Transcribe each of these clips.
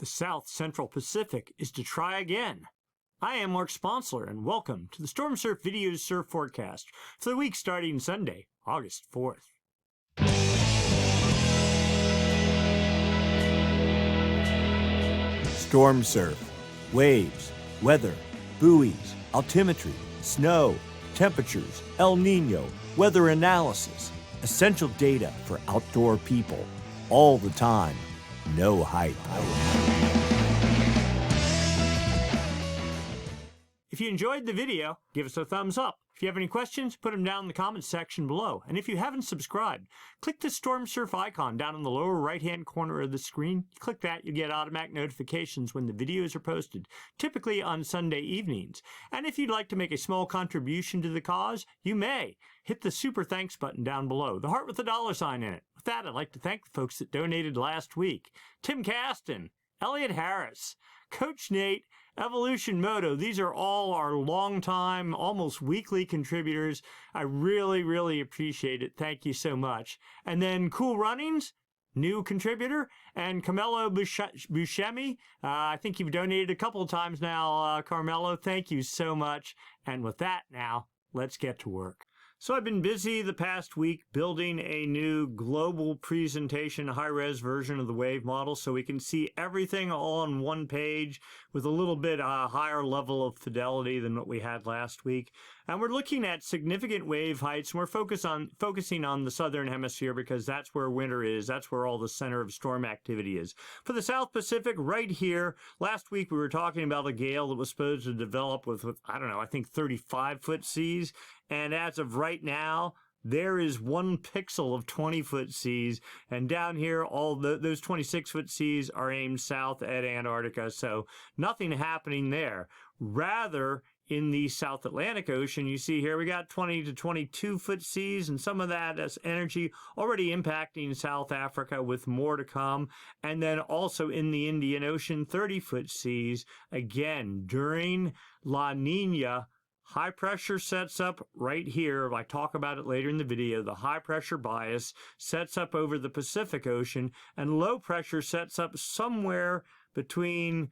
The South Central Pacific is to try again. I am Mark Sponsler, and welcome to the Stormsurf Video Surf Forecast for the week starting Sunday, August 4th. Stormsurf, waves, weather, buoys, altimetry, snow, temperatures, El Nino, weather analysis, essential data for outdoor people, all the time, no hype. If you enjoyed the video, give us a thumbs up. If you have any questions, put them down in the comments section below. And if you haven't subscribed, click the Stormsurf icon down in the lower right-hand corner of the screen. Click that, you get automatic notifications when the videos are posted, typically on Sunday evenings. And if you'd like to make a small contribution to the cause, you may. Hit the super thanks button down below, the heart with the $sign in it. With that, I'd like to thank the folks that donated last week. Tim Caston, Elliot Harris, Coach Nate, Evolution Moto. These are all our long-time, almost weekly contributors. I really appreciate it. Thank you so much. And then Cool Runnings, new contributor, and Carmelo Buscemi. I think you've donated a couple of times now, Carmelo. Thank you so much. And with that now, let's get to work. So I've been busy the past week building a new global presentation, high-res version of the wave model so we can see everything all on one page with a little bit higher level of fidelity than what we had last week. And we're looking at significant wave heights, and we're focusing on the southern hemisphere because that's where winter is. That's where all the center of storm activity is. For the South Pacific, right here, last week we were talking about a gale that was supposed to develop with I don't know, I think 35-foot seas. And as of right now, there is 1 pixel of 20-foot seas, and down here, all those 26-foot seas are aimed south at Antarctica, so nothing happening there. Rather, in the South Atlantic Ocean, you see here we got 20 to 22-foot seas, and some of that is energy already impacting South Africa with more to come. And then also in the Indian Ocean, 30-foot seas, again, during La Nina. High pressure sets up right here. I talk about it later in the video. The high pressure bias sets up over the Pacific Ocean, and low pressure sets up somewhere in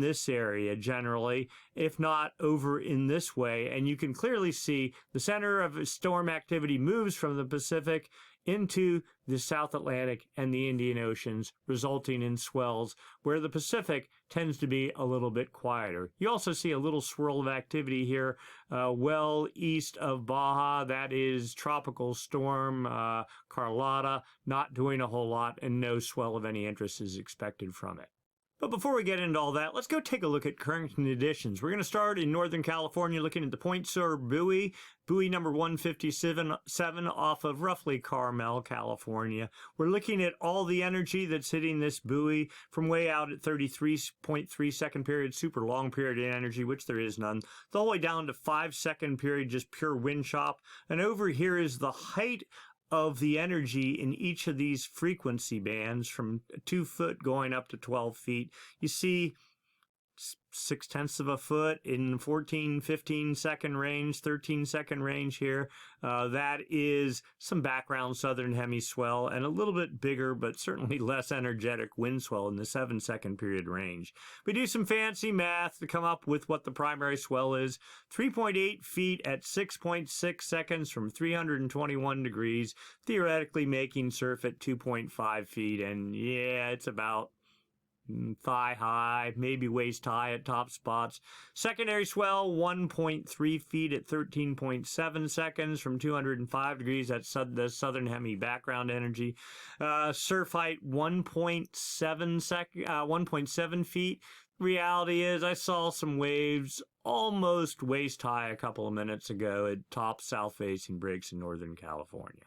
this area generally, if not over in this way. And you can clearly see the center of storm activity moves from the Pacific into the South Atlantic and the Indian Oceans, resulting in swells where the Pacific tends to be a little bit quieter. You also see a little swirl of activity here well east of Baja. That is Tropical Storm Carlotta, not doing a whole lot, and no swell of any interest is expected from it. But before we get into all that, let's go take a look at current conditions. We're going to start in Northern California looking at the Point Sur buoy number 157 off of roughly Carmel, California. We're looking at all the energy that's hitting this buoy from way out at 33.3 second period, super long period of energy, which there is none, the whole way down to 5 second period, just pure wind chop. And over here is the height of the energy in each of these frequency bands from 2 foot going up to 12 feet. You see 0.6 of a foot in 14, 15 second range, 13 second range here. That is some background southern hemi swell and a little bit bigger, but certainly less energetic wind swell in the 7 second period range. We do some fancy math to come up with what the primary swell is. 3.8 feet at 6.6 seconds from 321 degrees, theoretically making surf at 2.5 feet. And yeah, it's about thigh high, maybe waist high at top spots. Secondary swell 1.3 feet at 13.7 seconds from 205 degrees. That's the southern hemi background energy. Surf height 1.7 feet. Reality is I saw some waves almost waist high a couple of minutes ago at top south facing breaks in Northern California.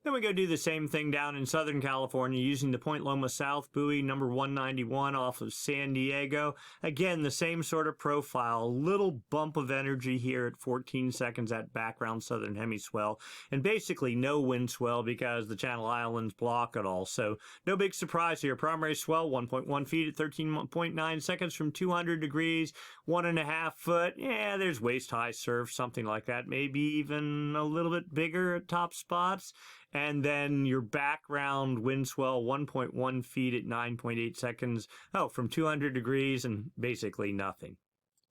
Then we go do the same thing down in Southern California using the Point Loma South buoy number 191 off of San Diego. Again, the same sort of profile, a little bump of energy here at 14 seconds at background southern hemi swell, and basically no wind swell because the Channel Islands block it all. So no big surprise here. Primary swell 1.1 feet at 13.9 seconds from 200 degrees, 1.5 foot. Yeah, there's waist high surf, something like that. Maybe even a little bit bigger at top spots. And then your background wind swell 1.1 feet at 9.8 seconds. Oh, from 200 degrees and basically nothing.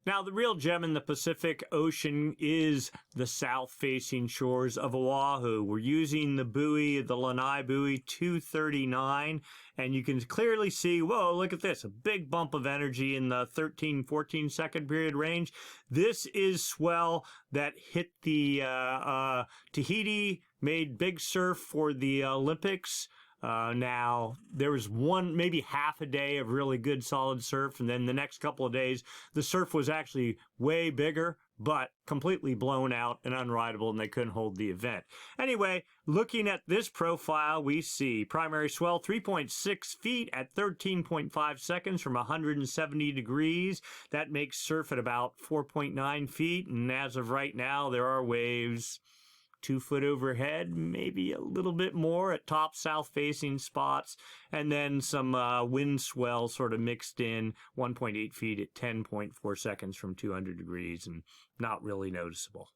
Now, the real gem in the Pacific Ocean is the south-facing shores of Oahu. We're using the buoy, the Lanai buoy 239, and you can clearly see, whoa, look at this, a big bump of energy in the 13, 14 second period range. This is swell that hit the Tahiti, made big surf for the Olympics. Now, there was maybe half a day of really good solid surf, and then the next couple of days, the surf was actually way bigger, but completely blown out and unrideable, and they couldn't hold the event. Anyway, looking at this profile, we see primary swell 3.6 feet at 13.5 seconds from 170 degrees. That makes surf at about 4.9 feet, and as of right now, there are waves 2 foot overhead, maybe a little bit more at top south-facing spots, and then some wind swell sort of mixed in, 1.8 feet at 10.4 seconds from 200 degrees, and not really noticeable.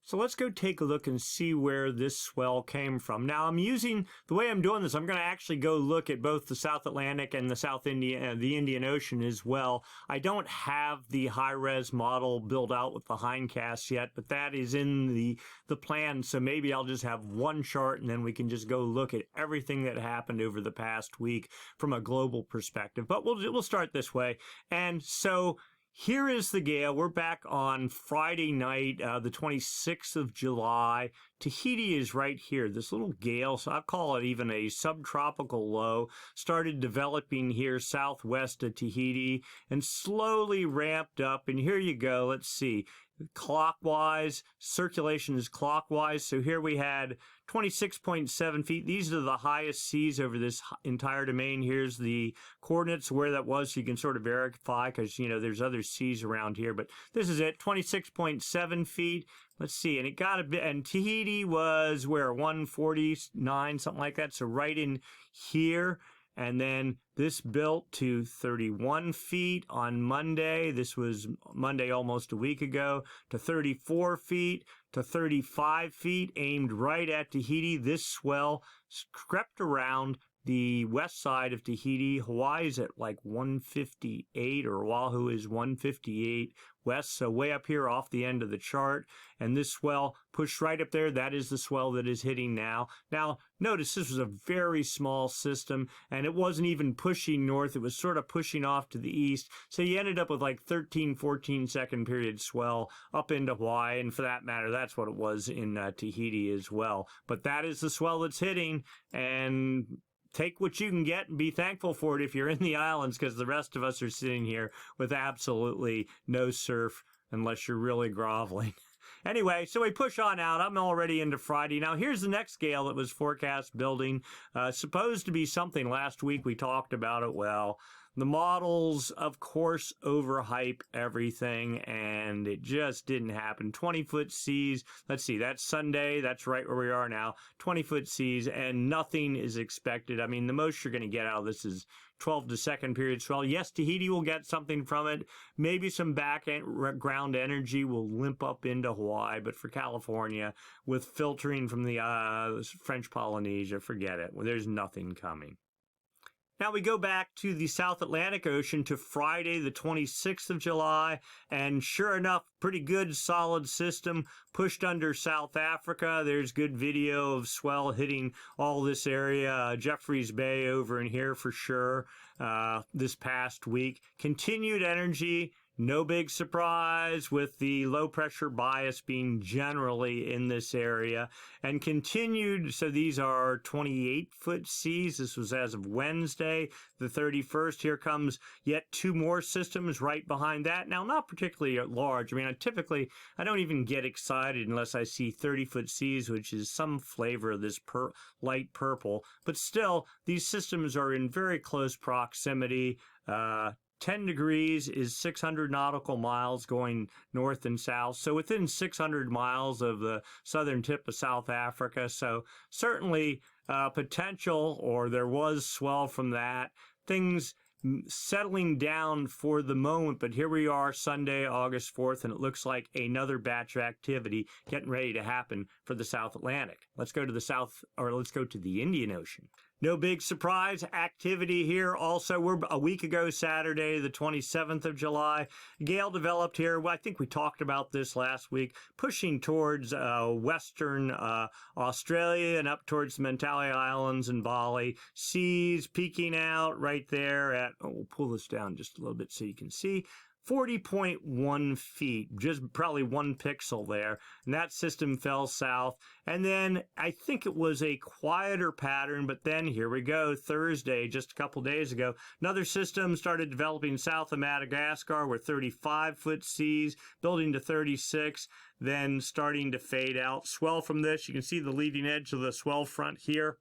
So let's go take a look and see where this swell came from. Now, the way I'm doing this, I'm going to actually go look at both the South Atlantic and the Indian Ocean as well. I don't have the high-res model built out with the Hindcast yet, but that is in the plan, so maybe I'll just have one chart and then we can just go look at everything that happened over the past week from a global perspective. But we'll start this way. And so here is the gale. We're back on Friday night, the 26th of July. Tahiti is right here. This little gale, so I'll call it even a subtropical low, started developing here southwest of Tahiti and slowly ramped up. And here you go. Let's see. Clockwise, circulation is clockwise. So here we had 26.7 feet. These are the highest seas over this entire domain. Here's the coordinates where that was, so you can sort of verify because, there's other seas around here. But this is it, 26.7 feet. Let's see, and it got a bit, and Tahiti was where, 149, something like that. So right in here. And then this built to 31 feet on Monday. This was Monday almost a week ago, to 34 feet, to 35 feet, aimed right at Tahiti. This swell crept around the west side of Tahiti. Hawaii's at like 158, or Oahu is 158 west, so way up here off the end of the chart. And this swell pushed right up there. That is the swell that is hitting now. Now, notice this was a very small system, and it wasn't even pushing north. It was sort of pushing off to the east. So you ended up with like 13, 14 second period swell up into Hawaii. And for that matter, that's what it was in Tahiti as well. But that is the swell that's hitting, and take what you can get and be thankful for it if you're in the islands, because the rest of us are sitting here with absolutely no surf unless you're really groveling. Anyway, so we push on out. I'm already into Friday. Now, here's the next gale that was forecast building. Supposed to be something last week. We talked about it. Well, the models, of course, overhype everything, and it just didn't happen. 20-foot seas. Let's see, that's Sunday. That's right where we are now. 20-foot seas, and nothing is expected. I mean, the most you're going to get out of this is 12 to second period swell. Yes, Tahiti will get something from it. Maybe some background energy will limp up into Hawaii, but for California, with filtering from the French Polynesia, forget it. Well, there's nothing coming. Now we go back to the South Atlantic Ocean to Friday, the 26th of July, and sure enough, pretty good solid system pushed under South Africa. There's good video of swell hitting all this area, Jeffreys Bay over in here for sure, this past week. Continued energy. No big surprise with the low pressure bias being generally in this area, and continued. So these are 28-foot seas. This was as of Wednesday, the 31st. Here comes yet 2 more systems right behind that. Now, not particularly large. I mean, I don't even get excited unless I see 30-foot seas, which is some flavor of this light purple. But still, these systems are in very close proximity. 10 degrees is 600 nautical miles going north and south. So within 600 miles of the southern tip of South Africa. So certainly potential, or there was swell from that. Things settling down for the moment, but here we are Sunday, August 4th, and it looks like another batch of activity getting ready to happen for the South Atlantic. Let's go to the Indian Ocean. No big surprise activity here. Also, we're a week ago Saturday, the 27th of July. Gale developed here. Well, I think we talked about this last week, pushing towards western Australia and up towards the Mentawai Islands and Bali. Seas peaking out right there at, we'll pull this down just a little bit so you can see, 40.1 feet, just probably 1 pixel there. And that system fell south. And then I think it was a quieter pattern, but then here we go, Thursday, just a couple days ago, another system started developing south of Madagascar with 35-foot seas, building to 36, then starting to fade out. Swell from this, you can see the leading edge of the swell front here,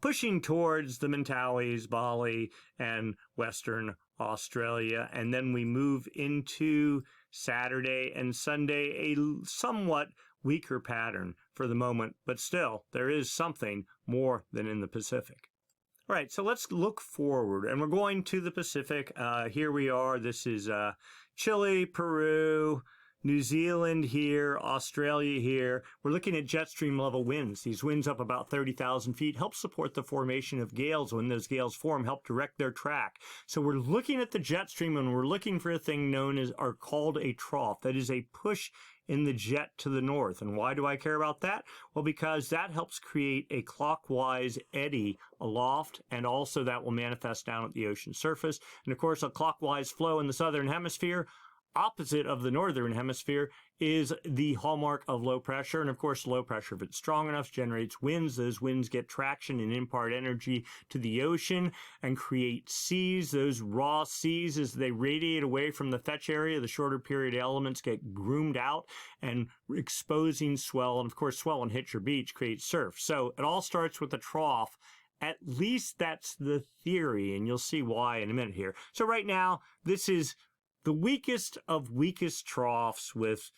pushing towards the Mentawais, Bali, and Western Australia. And then we move into Saturday and Sunday, a somewhat weaker pattern for the moment, but still, there is something more than in the Pacific. All right, so let's look forward, and we're going to the Pacific. Here we are. This is Chile, Peru, New Zealand here, Australia here. We're looking at Jetstream level winds. These winds up about 30,000 feet help support the formation of gales. When those gales form, help direct their track. So we're looking at the Jetstream, and we're looking for a thing known as, or called a trough. That is a push in the jet to the north. And why do I care about that? Well, because that helps create a clockwise eddy aloft, and also that will manifest down at the ocean surface. And of course, a clockwise flow in the southern hemisphere, opposite of the northern hemisphere, is the hallmark of low pressure. And of course, low pressure, if it's strong enough, generates winds. Those winds get traction and impart energy to the ocean and create seas. Those raw seas, as they radiate away from the fetch area, the shorter period elements get groomed out and exposing swell. And of course, swell and hit your beach creates surf. So it all starts with a trough. At least that's the theory, and you'll see why in a minute here. So right now, this is the weakest of weakest troughs with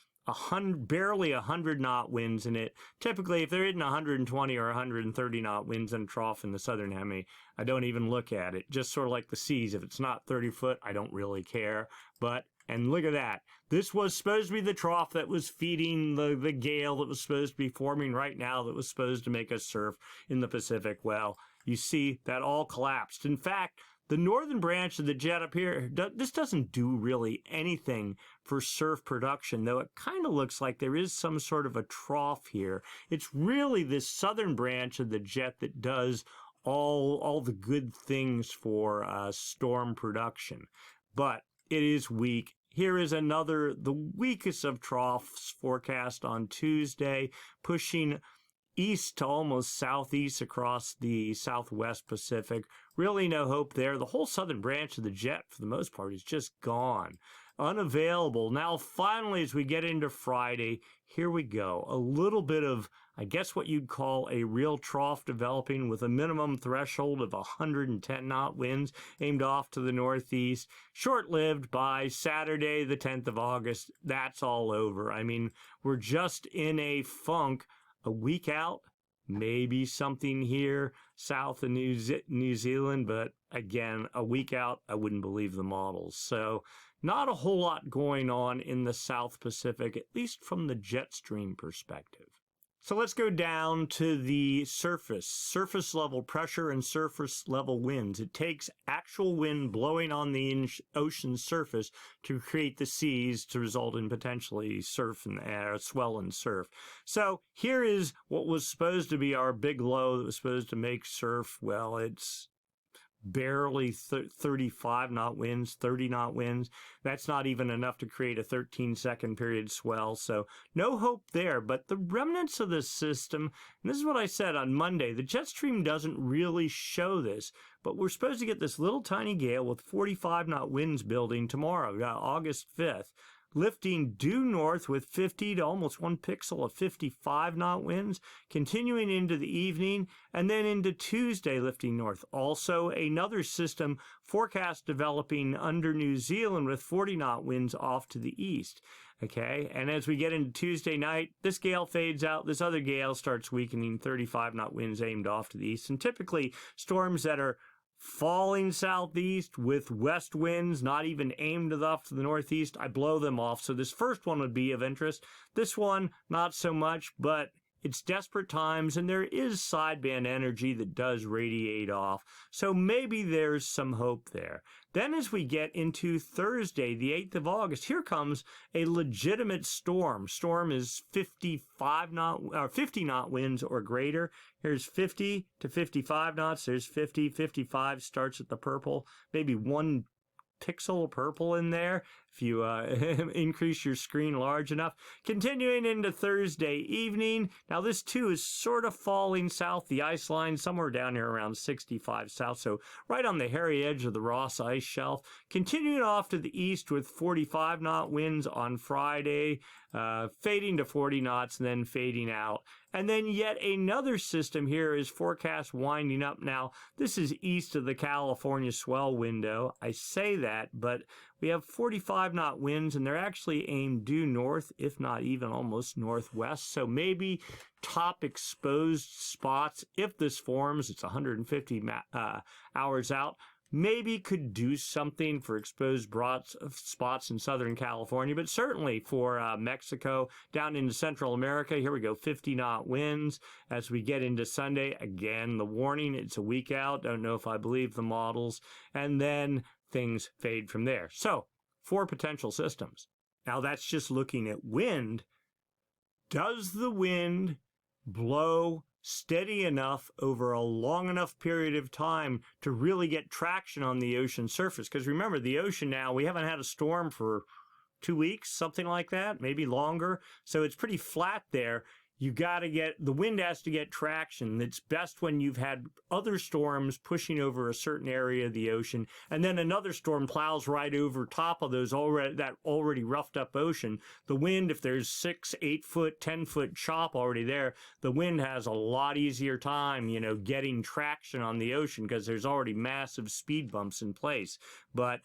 barely 100 knot winds in it. Typically, if there isn't 120 or 130 knot winds in a trough in the southern hemi, I don't even look at it. Just sort of like the seas. If it's not 30 foot, I don't really care. And look at that. This was supposed to be the trough that was feeding the gale that was supposed to be forming right now, that was supposed to make us surf in the Pacific. Well, you see, that all collapsed. In fact, the northern branch of the jet up here, this doesn't do really anything for surf production, though it kind of looks like there is some sort of a trough here. It's really this southern branch of the jet that does all the good things for storm production. But it is weak. Here is the weakest of troughs forecast on Tuesday, pushing east to almost southeast across the southwest Pacific. Really no hope there. The whole southern branch of the jet, for the most part, is just gone. Unavailable. Now, finally, as we get into Friday, here we go. A little bit of, I guess, what you'd call a real trough developing with a minimum threshold of 110 knot winds aimed off to the northeast. Short-lived. By Saturday, the 10th of August, that's all over. I mean, we're just in a funk. A week out, maybe something here south of New Zealand, but again, a week out, I wouldn't believe the models. So not a whole lot going on in the South Pacific, at least from the Jetstream perspective. So let's go down to the surface level pressure and surface level winds. It takes actual wind blowing on the ocean surface to create the seas to result in potentially surf and swell and surf. So here is what was supposed to be our big low that was supposed to make surf. Well, it's barely 35 knot winds, 30 knot winds. That's not even enough to create a 13-second period swell, so no hope there. But the remnants of the system, and this is what I said on Monday, the Jetstream doesn't really show this, but we're supposed to get this little tiny gale with 45 knot winds building tomorrow, August 5th. Lifting due north with 50 to almost 1 pixel of 55 knot winds, continuing into the evening, and then into Tuesday lifting north. Also, another system forecast developing under New Zealand with 40 knot winds off to the east. Okay, and as we get into Tuesday night, this gale fades out, this other gale starts weakening, 35 knot winds aimed off to the east. And typically, storms that are falling southeast with west winds, not even aimed enough to the northeast. I blow them off. So this first one would be of interest. This one, not so much, but it's desperate times, and there is sideband energy that does radiate off. So maybe there's some hope there. Then as we get into Thursday, the 8th of August, here comes a legitimate storm. Storm is 50 knot winds or greater. Here's 50 to 55 knots. There's 50. 55 starts at the purple. Maybe one pixel of purple in there if you increase your screen large enough. Continuing into Thursday evening. Now this too is sort of falling south. The ice line somewhere down here around 65 south, so right on the hairy edge of the Ross ice shelf. Continuing off to the east with 45 knot winds on Friday, fading to 40 knots and then fading out. And then yet another system here is forecast winding up. Now, this is east of the California swell window. I say that, but we have 45 knot winds, and they're actually aimed due north, if not even almost northwest. So maybe top exposed spots, if this forms, it's 150 hours out, maybe could do something for exposed spots in Southern California, but certainly for Mexico, down into Central America. Here we go, 50 knot winds. As we get into Sunday, again, the warning, it's a week out. Don't know if I believe the models. And then things fade from there. So, 4 potential systems. Now that's just looking at wind. Does the wind blow steady enough over a long enough period of time to really get traction on the ocean surface? Because remember, the ocean now, we haven't had a storm for 2 weeks, something like that, maybe longer. So it's pretty flat there. You got to get, the wind has to get traction. It's best when you've had other storms pushing over a certain area of the ocean, and then another storm plows right over top of those already roughed up ocean. The wind, if there's 6, 8 foot, 10 foot chop already there, the wind has a lot easier time, getting traction on the ocean because there's already massive speed bumps in place. But,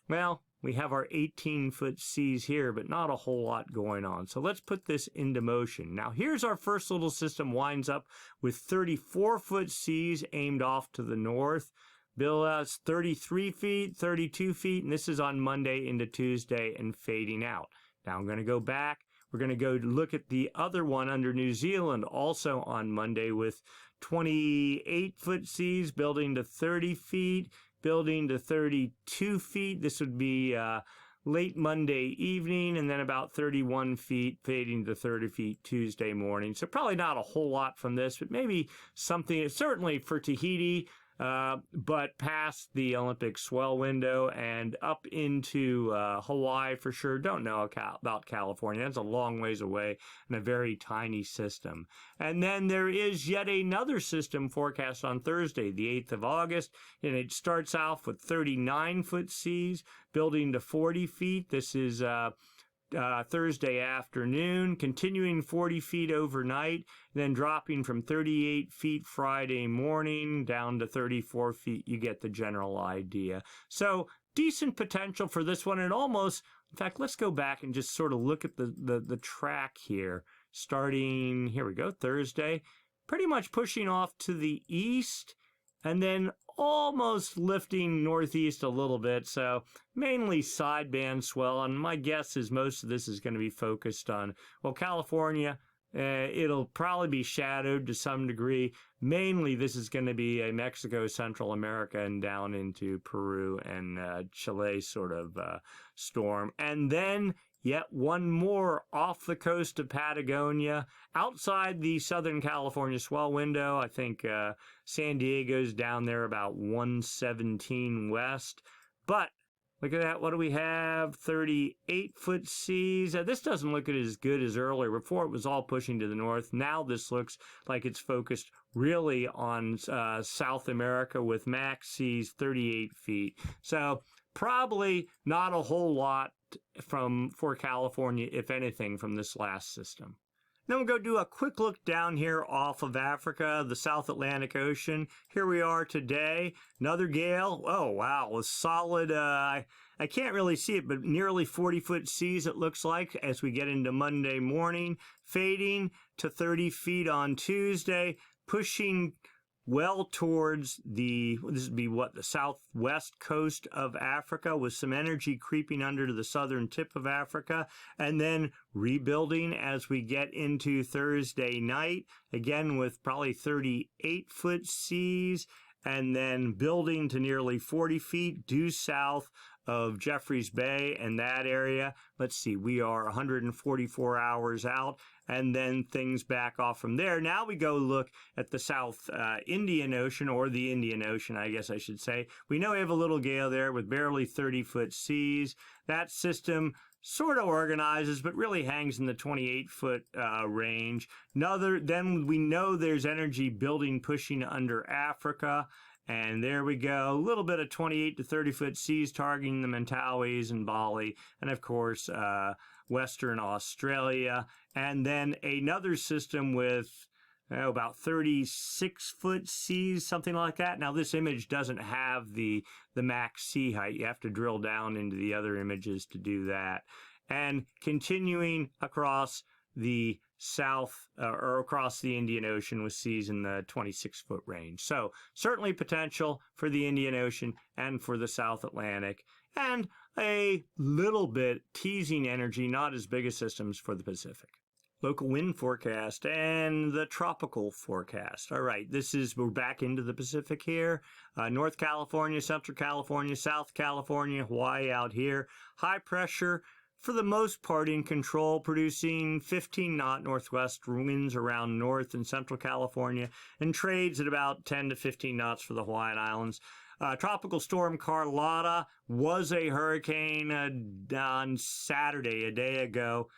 well, we have our 18-foot seas here, but not a whole lot going on. So let's put this into motion. Now, here's our first little system, winds up with 34-foot seas aimed off to the north. Bill has 33 feet, 32 feet, and this is on Monday into Tuesday and fading out. Now, I'm going to go back. We're going to go look at the other one under New Zealand, also on Monday with 28-foot seas building to 30 feet. Building to 32 feet. This would be late Monday evening, and then about 31 feet, fading to 30 feet Tuesday morning. So probably not a whole lot from this, but maybe something, certainly for Tahiti, but past the Olympic swell window and up into Hawaii for sure. Don't know about California. That's a long ways away and a very tiny system. And then there is yet another system forecast on Thursday, the 8th of August, and it starts off with 39-foot seas, building to 40 feet. This is Thursday afternoon, continuing 40 feet overnight, then dropping from 38 feet Friday morning down to 34 feet. You get the general idea. So decent potential for this one, and almost, in fact, let's go back and just sort of look at the track here. Starting, here we go, Thursday, pretty much pushing off to the east, and then almost lifting northeast a little bit, so mainly sideband swell, and my guess is most of this is going to be focused on, well, California. It'll probably be shadowed to some degree. Mainly this is going to be a Mexico, Central America, and down into Peru and Chile sort of storm. And then yet one more off the coast of Patagonia, outside the Southern California swell window. I think San Diego's down there about 117 west. But look at that. What do we have? 38-foot seas. This doesn't look as good as earlier. Before it was all pushing to the north. Now this looks like it's focused really on South America with max seas 38 feet. So probably not a whole lot for California, if anything, from this last system. Then we'll go do a quick look down here off of Africa, the South Atlantic Ocean. Here we are today. Another gale. Oh, wow. A solid, I can't really see it, but nearly 40-foot seas it looks like as we get into Monday morning. Fading to 30 feet on Tuesday. Pushing well towards this would be what, the southwest coast of Africa, with some energy creeping under to the southern tip of Africa, and then rebuilding as we get into Thursday night, again with probably 38-foot seas, and then building to nearly 40 feet due south of Jeffreys Bay and that area. Let's see, we are 144 hours out, and then things back off from there. Now we go look at the South Indian Ocean, or the Indian Ocean, I guess I should say. We know we have a little gale there with barely 30-foot seas. That system sort of organizes, but really hangs in the 28-foot range. Then we know there's energy building, pushing under Africa. And there we go, a little bit of 28 to 30-foot seas targeting the Mentawais and Bali, and of course, Western Australia. And then another system with about 36-foot seas, something like that. Now, this image doesn't have the max sea height. You have to drill down into the other images to do that. And continuing across the south or across the Indian Ocean with seas in the 26-foot range. So certainly potential for the Indian Ocean and for the South Atlantic, and a little bit teasing energy, not as big as systems for the Pacific. Local wind forecast and the tropical forecast. All right, we're back into the Pacific here. North California, Central California, South California, Hawaii out here. High pressure, for the most part in control, producing 15-knot northwest winds around North and Central California, and trades at about 10 to 15 knots for the Hawaiian Islands. Tropical storm Carlotta was a hurricane on Saturday, a day ago.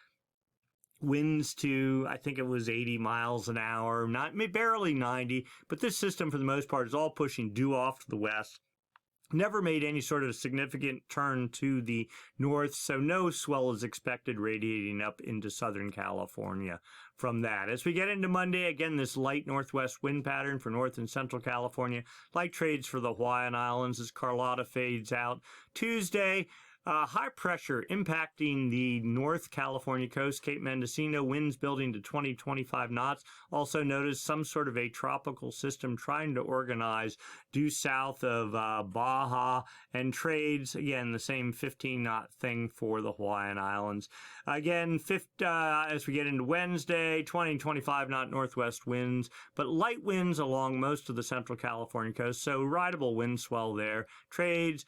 Winds to, I think it was 80 miles an hour, barely 90, but this system for the most part is all pushing due off to the west. Never made any sort of significant turn to the north, so no swell is expected radiating up into Southern California from that. As we get into Monday, again, this light northwest wind pattern for North and Central California. Light trades for the Hawaiian Islands as Carlotta fades out. Tuesday, high pressure impacting the North California coast, Cape Mendocino, winds building to 20-25 knots. Also notice some sort of a tropical system trying to organize due south of Baja, and trades, again, the same 15-knot thing for the Hawaiian Islands. Again, as we get into Wednesday, 20-25 knot northwest winds, but light winds along most of the Central California coast, so rideable wind swell there. Trades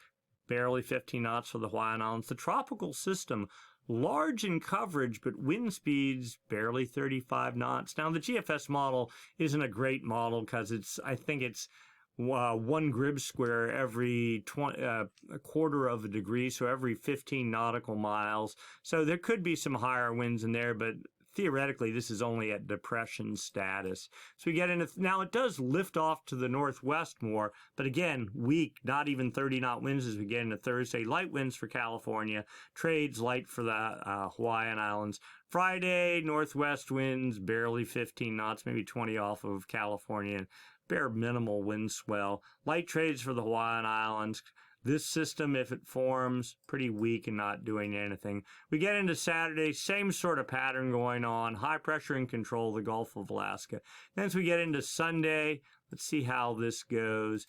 barely 15 knots for the Hawaiian Islands. The tropical system, large in coverage, but wind speeds barely 35 knots. Now, the GFS model isn't a great model because I think it's 1 Grib square every a quarter of a degree, so every 15 nautical miles. So there could be some higher winds in there, but theoretically, this is only at depression status. So we get into, now it does lift off to the northwest more, but again, weak, not even 30-knot winds as we get into Thursday. Light winds for California, trades light for the Hawaiian Islands. Friday, northwest winds, barely 15 knots, maybe 20 off of California. Bare minimal wind swell. Light trades for the Hawaiian Islands. This system, if it forms, pretty weak and not doing anything. We get into Saturday, same sort of pattern going on. High pressure in control of the Gulf of Alaska. Then as we get into Sunday, let's see how this goes.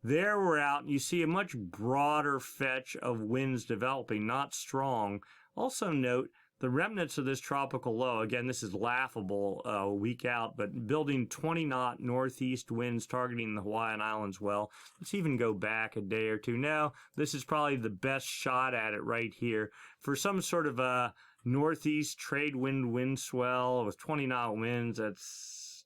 There we're out, and you see a much broader fetch of winds developing, not strong. Also note, the remnants of this tropical low, again, this is laughable a week out, but building 20-knot northeast winds targeting the Hawaiian Islands well. Let's even go back a day or two. Now, this is probably the best shot at it right here. For some sort of a northeast trade wind swell with 20-knot winds, that's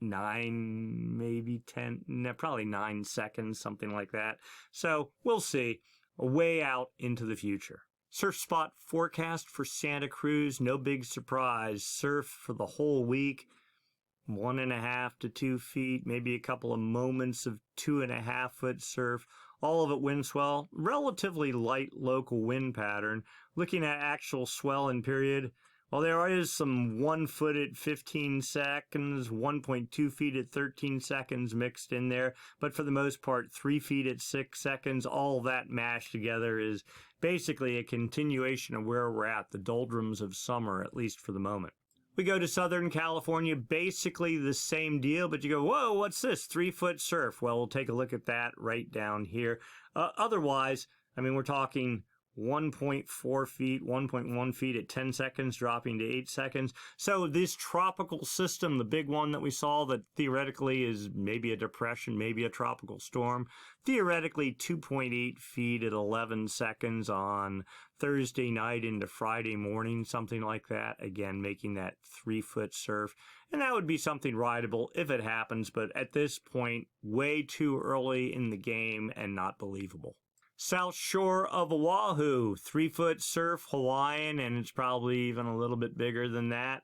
9, maybe 10, probably 9 seconds, something like that. So we'll see. Way out into the future. Surf spot forecast for Santa Cruz, no big surprise. Surf for the whole week, 1.5 to 2 feet, maybe a couple of moments of 2.5 foot surf. All of it wind swell, relatively light local wind pattern. Looking at actual swell in period, well, there is some 1 foot at 15 seconds, 1.2 feet at 13 seconds mixed in there, but for the most part, 3 feet at 6 seconds, all that mashed together is basically a continuation of where we're at, the doldrums of summer, at least for the moment. We go to Southern California, basically the same deal, but you go, whoa, what's this? 3-foot surf. Well, we'll take a look at that right down here. Otherwise, I mean, we're talking 1.4 feet, 1.1 feet at 10 seconds, dropping to 8 seconds. So this tropical system, the big one that we saw that theoretically is maybe a depression, maybe a tropical storm, theoretically 2.8 feet at 11 seconds on Thursday night into Friday morning, something like that. Again, making that 3-foot surf. And that would be something rideable if it happens, but at this point, way too early in the game and not believable. South shore of Oahu, 3-foot surf, Hawaiian, and it's probably even a little bit bigger than that.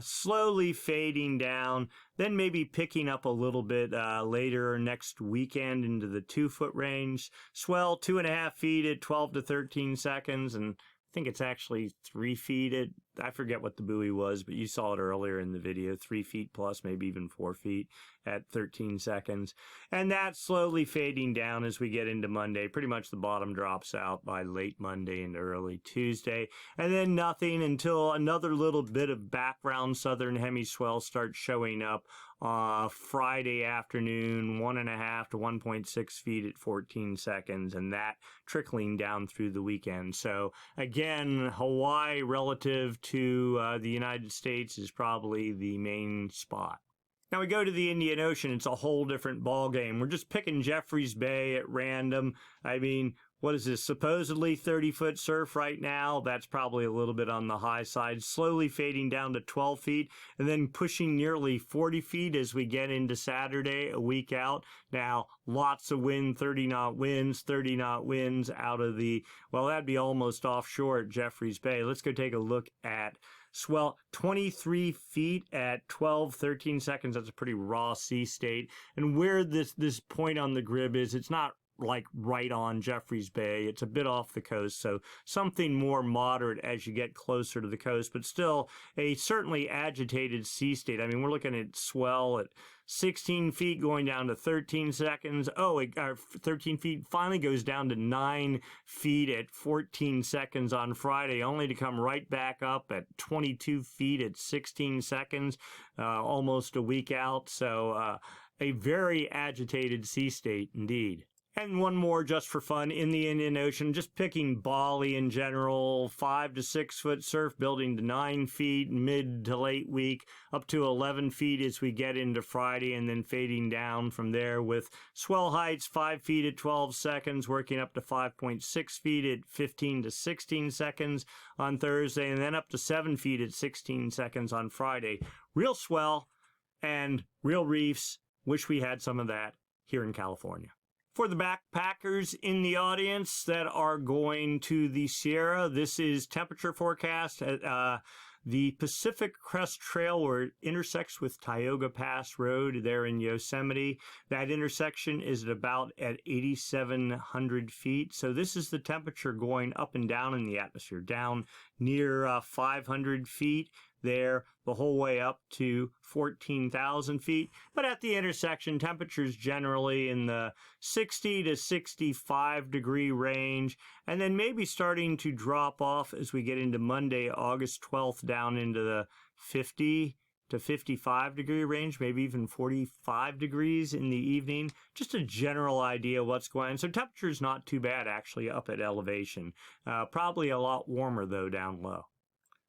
Slowly fading down, then maybe picking up a little bit later next weekend into the 2-foot range. Swell 2.5 feet at 12 to 13 seconds, and I think it's actually 3 feet at, I forget what the buoy was, but you saw it earlier in the video, 3 feet plus, maybe even 4 feet at 13 seconds. And that's slowly fading down as we get into Monday. Pretty much the bottom drops out by late Monday into early Tuesday. And then nothing until another little bit of background southern hemiswell starts showing up Friday afternoon, 1.5 to 1.6 feet at 14 seconds, and that trickling down through the weekend. So again, Hawaii relative to the United States is probably the main spot. Now we go to the Indian Ocean, it's a whole different ball game. We're just picking Jeffreys Bay at random. I mean, what is this, supposedly 30-foot surf right now? That's probably a little bit on the high side, slowly fading down to 12 feet and then pushing nearly 40 feet as we get into Saturday, a week out. Now, lots of wind, 30-knot winds, 30-knot winds out of the, well, that'd be almost offshore at Jeffreys Bay. Let's go take a look at swell, 23 feet at 12, 13 seconds. That's a pretty raw sea state. And where this point on the grid is, it's not like right on Jeffreys Bay. It's a bit off the coast, so something more moderate as you get closer to the coast, but still a certainly agitated sea state. I mean, we're looking at swell at 16 feet going down to 13 seconds. 13 feet finally goes down to 9 feet at 14 seconds on Friday, only to come right back up at 22 feet at 16 seconds, almost a week out. So a very agitated sea state indeed. And one more just for fun in the Indian Ocean, just picking Bali in general, 5 to 6 foot surf building to 9 feet mid to late week, up to 11 feet as we get into Friday, and then fading down from there with swell heights 5 feet at 12 seconds, working up to 5.6 feet at 15 to 16 seconds on Thursday, and then up to 7 feet at 16 seconds on Friday. Real swell and real reefs. Wish we had some of that here in California. For the backpackers in the audience that are going to the Sierra, this is temperature forecast at the Pacific Crest Trail where it intersects with Tioga Pass Road there in Yosemite. That intersection is at 8,700 feet. So this is the temperature going up and down in the atmosphere, down near 500 feet there, the whole way up to 14,000 feet. But at the intersection, temperatures generally in the 60 to 65 degree range, and then maybe starting to drop off as we get into Monday, August 12th, down into the 50 to 55 degree range, maybe even 45 degrees in the evening. Just a general idea of what's going on. So temperature is not too bad actually up at elevation. Probably a lot warmer though down low.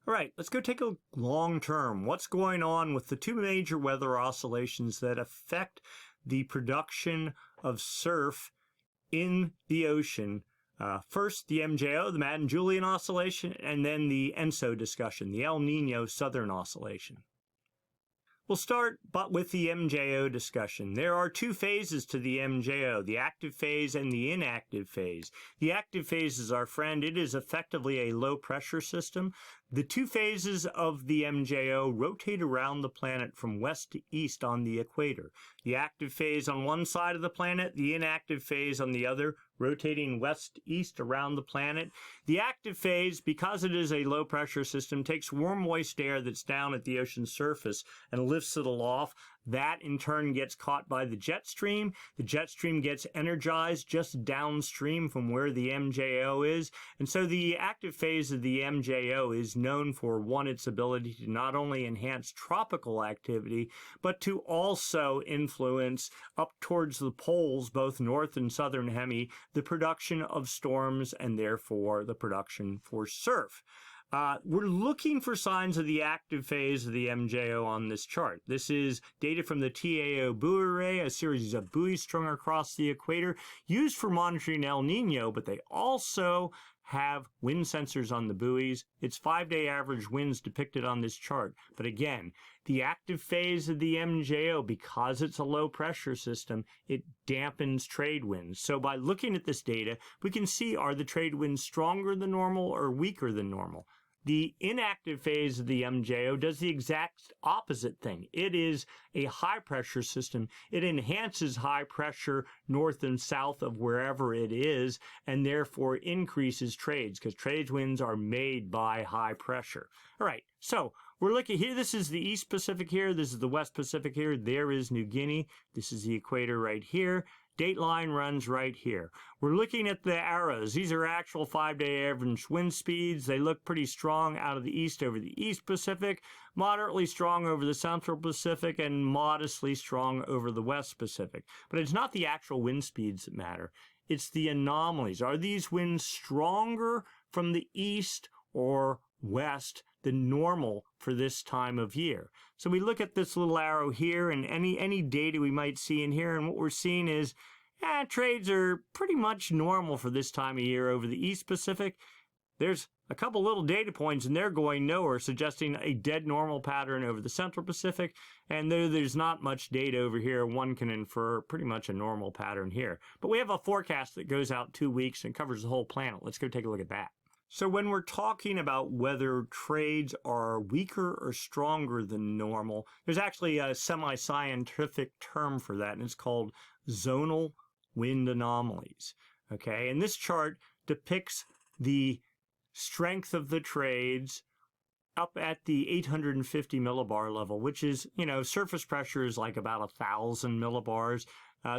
All right, let's go take a long term. What's going on with the two major weather oscillations that affect the production of surf in the ocean? First, the MJO, the Madden-Julian Oscillation, and then the ENSO discussion, the El Nino Southern Oscillation. We'll start with the MJO discussion. There are two phases to the MJO, the active phase and the inactive phase. The active phase is our friend. It is effectively a low-pressure system. The two phases of the MJO rotate around the planet from west to east on the equator. The active phase on one side of the planet, the inactive phase on the other, rotating west-east around the planet. The active phase, because it is a low-pressure system, takes warm, moist air that's down at the ocean's surface and lifts it aloft. That in turn gets caught by the jet stream. The jet stream gets energized just downstream from where the MJO is. And so the active phase of the MJO is known for, one, its ability to not only enhance tropical activity, but to also influence up towards the poles, both north and southern hemi, the production of storms and therefore the production for surf. We're looking for signs of the active phase of the MJO on this chart. This is data from the TAO buoy array, a series of buoys strung across the equator, used for monitoring El Nino, but they also have wind sensors on the buoys. It's 5-day average winds depicted on this chart. But again, the active phase of the MJO, because it's a low pressure system, it dampens trade winds. So by looking at this data, we can see, are the trade winds stronger than normal or weaker than normal? The inactive phase of the MJO does the exact opposite thing. It is a high pressure system. It enhances high pressure north and south of wherever it is, and therefore increases trades, because trade winds are made by high pressure. All right, so we're looking here. This is the East Pacific here. This is the West Pacific here. There is New Guinea. This is the equator right here. Date line runs right here. We're looking at the arrows. These are actual 5-day average wind speeds. They look pretty strong out of the east over the East Pacific, moderately strong over the Central Pacific, and modestly strong over the West Pacific. But it's not the actual wind speeds that matter. It's the anomalies. Are these winds stronger from the east or west than normal for this time of year? So we look at this little arrow here and any data we might see in here, and what we're seeing is trades are pretty much normal for this time of year over the East Pacific. There's a couple little data points and they're going nowhere, suggesting a dead normal pattern over the Central Pacific, and there's not much data over here. One can infer pretty much a normal pattern here. But we have a forecast that goes out 2 weeks and covers the whole planet. Let's go take a look at that. So when we're talking about whether trades are weaker or stronger than normal, there's actually a semi-scientific term for that, and it's called zonal wind anomalies. Okay, and this chart depicts the strength of the trades up at the 850 millibar level, which is, surface pressure is like about 1,000 millibars.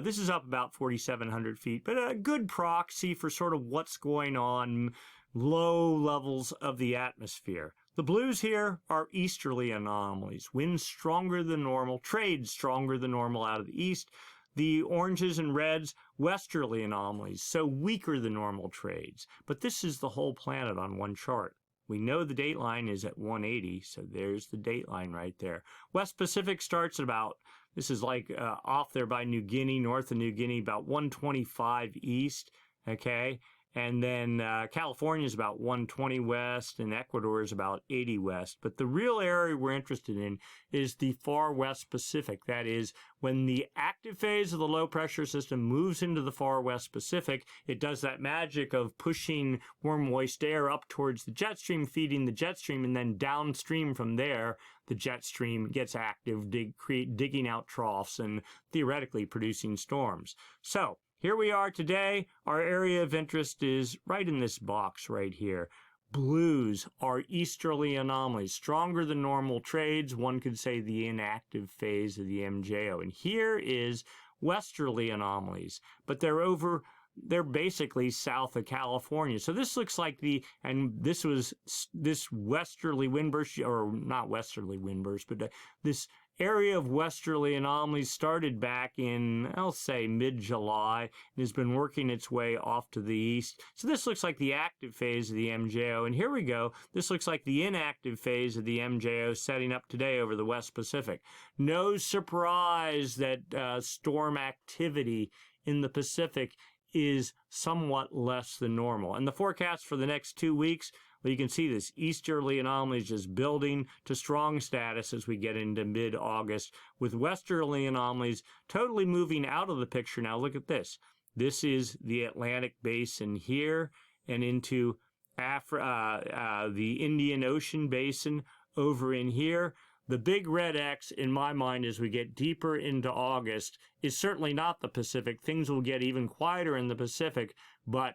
This is up about 4,700 feet, but a good proxy for sort of what's going on low levels of the atmosphere. The blues here are easterly anomalies, winds stronger than normal, trades stronger than normal out of the east. The oranges and reds, westerly anomalies, so weaker than normal trades. But this is the whole planet on one chart. We know the date line is at 180, so there's the date line right there. West Pacific starts at about, this is like off there by New Guinea, north of New Guinea, about 125 east, okay? And then California is about 120 west, and Ecuador is about 80 west. But the real area we're interested in is the far west Pacific. That is, when the active phase of the low pressure system moves into the far west Pacific, it does that magic of pushing warm, moist air up towards the jet stream, feeding the jet stream, and then downstream from there, the jet stream gets active, digging out troughs and theoretically producing storms. So here we are today. Our area of interest is right in this box right here. Blues are easterly anomalies, stronger than normal trades. One could say the inactive phase of the MJO. And here is westerly anomalies, but they're basically south of California. So this looks like this westerly windburst, or not westerly windburst, but this area of westerly anomalies started back in, I'll say, mid-July, and has been working its way off to the east. So this looks like the active phase of the MJO, and here we go. This looks like the inactive phase of the MJO setting up today over the West Pacific. No surprise that storm activity in the Pacific is somewhat less than normal. And the forecast for the next 2 weeks, well, you can see this easterly anomaly is just building to strong status as we get into mid-August, with westerly anomalies totally moving out of the picture. Now look at this. This is the Atlantic Basin here and into the Indian Ocean Basin over in here. The big red X, in my mind, as we get deeper into August, is certainly not the Pacific. Things will get even quieter in the Pacific, but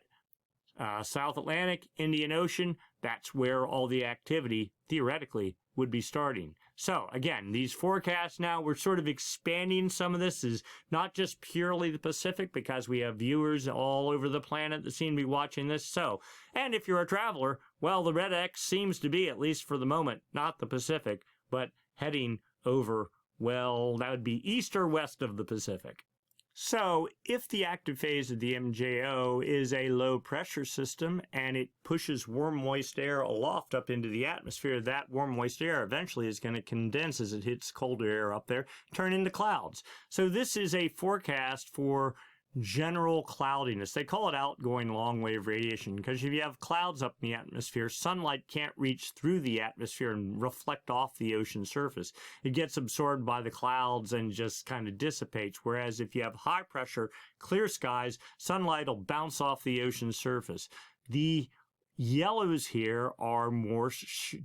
South Atlantic, Indian Ocean, that's where all the activity, theoretically, would be starting. So again, these forecasts now, we're sort of expanding some of this is not just purely the Pacific because we have viewers all over the planet that seem to be watching this. So, and if you're a traveler, well, the red X seems to be, at least for the moment, not the Pacific, but heading over, well, that would be east or west of the Pacific. So if the active phase of the MJO is a low pressure system and it pushes warm moist air aloft up into the atmosphere, that warm moist air eventually is going to condense as it hits colder air up there, turn into clouds. So this is a forecast for general cloudiness. They call it outgoing long wave radiation because if you have clouds up in the atmosphere, sunlight can't reach through the atmosphere and reflect off the ocean surface. It gets absorbed by the clouds and just kind of dissipates, whereas if you have high pressure, clear skies, sunlight will bounce off the ocean surface. The yellows here are more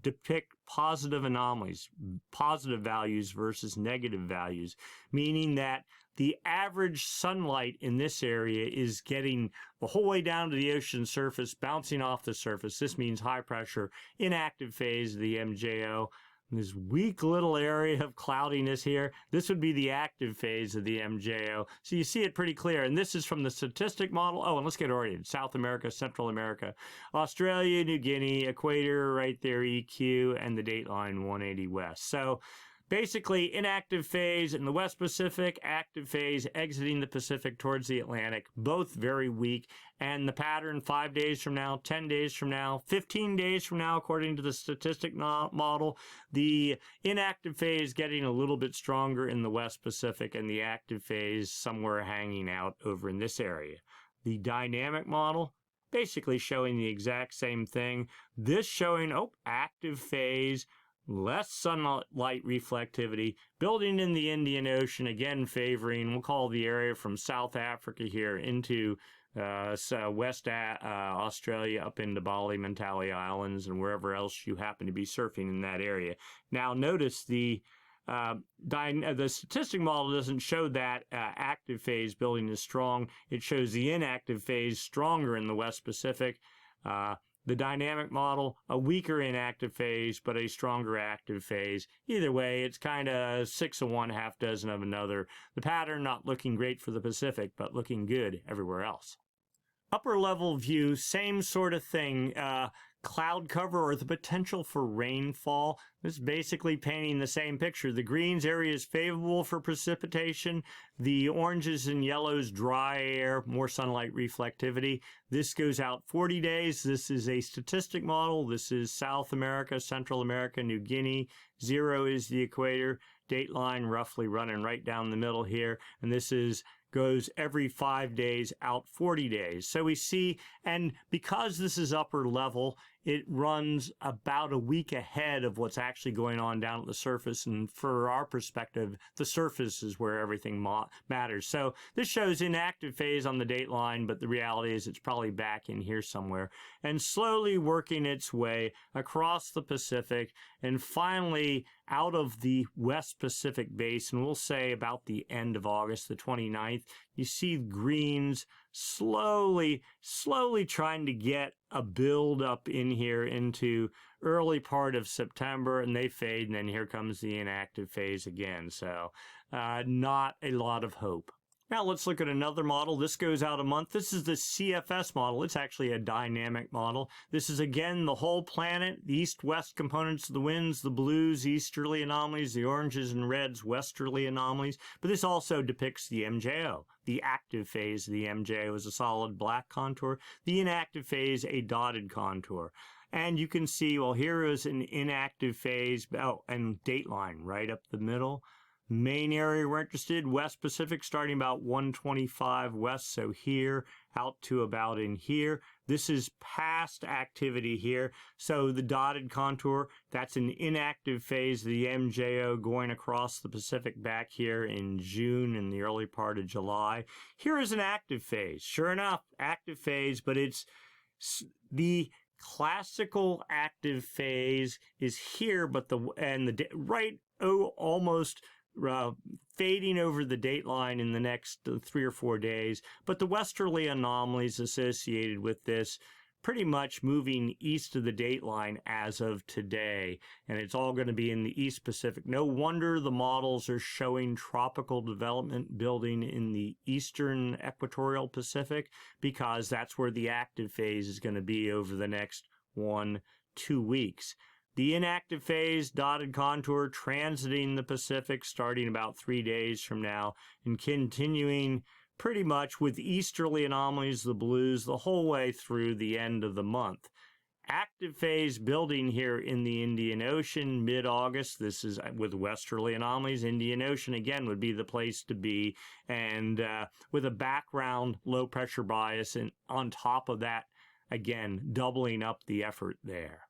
depict positive anomalies, positive values versus negative values, meaning that the average sunlight in this area is getting the whole way down to the ocean surface, bouncing off the surface. This means high pressure, inactive phase of the MJO. This weak little area of cloudiness here, this would be the active phase of the MJO. So you see it pretty clear. And this is from the statistic model. Oh, and let's get oriented. South America, Central America, Australia, New Guinea, equator right there, EQ, and the dateline 180 west. So basically, inactive phase in the West Pacific, active phase exiting the Pacific towards the Atlantic, both very weak. And the pattern 5 days from now, 10 days from now, 15 days from now, according to the statistic model, the inactive phase getting a little bit stronger in the West Pacific and the active phase somewhere hanging out over in this area. The dynamic model, basically showing the exact same thing. This showing, active phase, less sunlight reflectivity, building in the Indian Ocean, again favoring, we'll call the area from South Africa here into West Australia up into Bali, Mentawai Islands, and wherever else you happen to be surfing in that area. Now notice the statistic model doesn't show that active phase building is strong. It shows the inactive phase stronger in the West Pacific. The dynamic model, a weaker inactive phase, but a stronger active phase. Either way, it's kind of 6 of one, half dozen of another. The pattern not looking great for the Pacific, but looking good everywhere else. Upper level view, same sort of thing. Cloud cover or the potential for rainfall. This is basically painting the same picture. The greens area is favorable for precipitation. The oranges and yellows, dry air, more sunlight reflectivity. This goes out 40 days. This is a statistic model. This is South America, Central America, New Guinea. 0 is the equator. Dateline roughly running right down the middle here. And this is goes every 5 days out 40 days. So we see, and because this is upper level, it runs about a week ahead of what's actually going on down at the surface. And for our perspective, the surface is where everything matters. So this shows inactive phase on the dateline, but the reality is it's probably back in here somewhere and slowly working its way across the Pacific and finally out of the West Pacific basin, we'll say about the end of August, the 29th, you see greens slowly trying to get a build up in here into early part of September, and they fade, and then here comes the inactive phase again. So not a lot of hope. Now let's look at another model. This goes out a month. This is the CFS model. It's actually a dynamic model. This is again the whole planet, the east-west components of the winds, the blues, easterly anomalies, the oranges and reds, westerly anomalies. But this also depicts the MJO. The active phase of the MJO is a solid black contour. The inactive phase, a dotted contour. And you can see, well, here is an inactive phase, and dateline right up the middle. Main area we're interested, West Pacific, starting about 125 west, so here, out to about in here. This is past activity here, so the dotted contour, that's an inactive phase of the MJO going across the Pacific back here in June and the early part of July. Here is an active phase. Sure enough, active phase, but it's the classical active phase is here, but almost fading over the dateline in the next 3 or 4 days, but the westerly anomalies associated with this pretty much moving east of the dateline as of today, and it's all going to be in the East Pacific. No wonder the models are showing tropical development building in the eastern equatorial Pacific, because that's where the active phase is going to be over the next 1-2 weeks. The inactive phase, dotted contour, transiting the Pacific starting about 3 days from now and continuing pretty much with easterly anomalies, the blues, the whole way through the end of the month. Active phase building here in the Indian Ocean mid-August. This is with westerly anomalies. Indian Ocean, again, would be the place to be. And with a background low pressure bias, and on top of that, again, doubling up the effort there.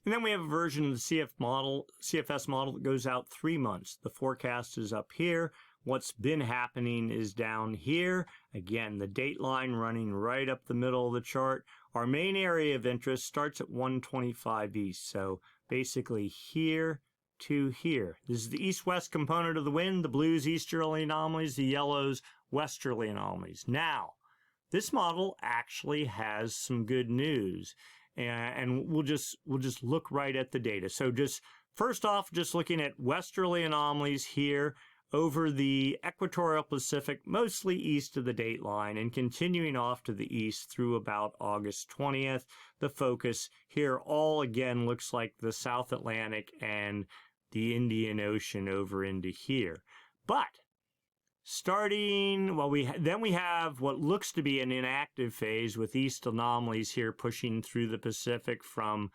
And then we have a version of the CFS model that goes out 3 months. The forecast is up here. What's been happening is down here. Again, the date line running right up the middle of the chart. Our main area of interest starts at 125 east. So basically here to here. This is the east-west component of the wind. The blues, easterly anomalies. The yellows, westerly anomalies. Now, this model actually has some good news. And we'll just look right at the data. So just first off, just looking at westerly anomalies here over the equatorial Pacific, mostly east of the dateline, and continuing off to the east through about August 20th. The focus here all again looks like the South Atlantic and the Indian Ocean over into here. But starting, well, then we have what looks to be an inactive phase with east anomalies here pushing through the Pacific from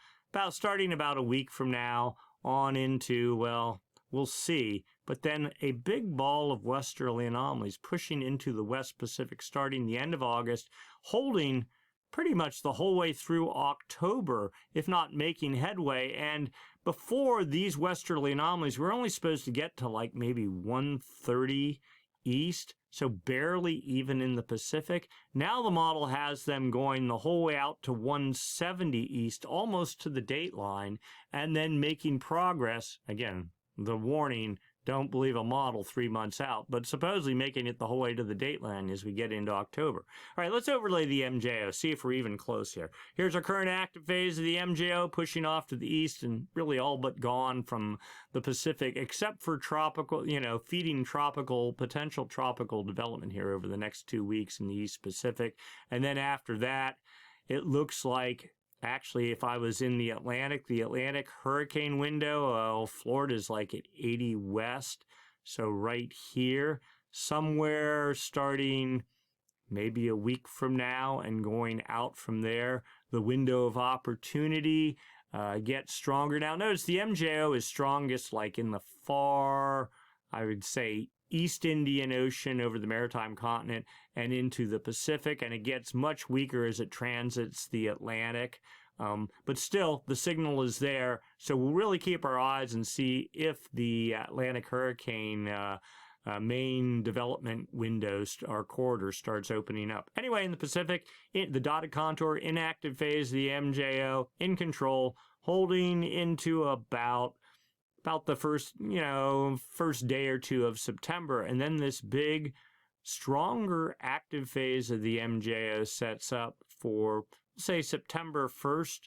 starting about a week from now on into, well, we'll see. But then a big ball of westerly anomalies pushing into the West Pacific starting the end of August, holding pretty much the whole way through October, if not making headway. And before these westerly anomalies, we're only supposed to get to like maybe 130 east, so barely even in the Pacific. Now the model has them going the whole way out to 170 east, almost to the dateline, and then making progress. Again, the warning, don't believe a model 3 months out, but supposedly making it the whole way to the dateline as we get into October. All right, let's overlay the MJO, see if we're even close here. Here's our current active phase of the MJO, pushing off to the east and really all but gone from the Pacific, except for tropical, feeding potential tropical development here over the next 2 weeks in the East Pacific. And then after that, it looks like, actually, if I was in the Atlantic hurricane window, Florida's like at 80 west. So right here, somewhere starting maybe a week from now and going out from there, the window of opportunity gets stronger. Now, notice the MJO is strongest like in the far, I would say, East Indian Ocean over the maritime continent and into the Pacific, and it gets much weaker as it transits the Atlantic. But still, the signal is there, so we'll really keep our eyes and see if the Atlantic hurricane main development windows or corridor starts opening up. Anyway, in the Pacific, the dotted contour, inactive phase of the MJO, in control, holding into about the first day or two of September, and then this big, stronger active phase of the MJO sets up for, say, September 1st,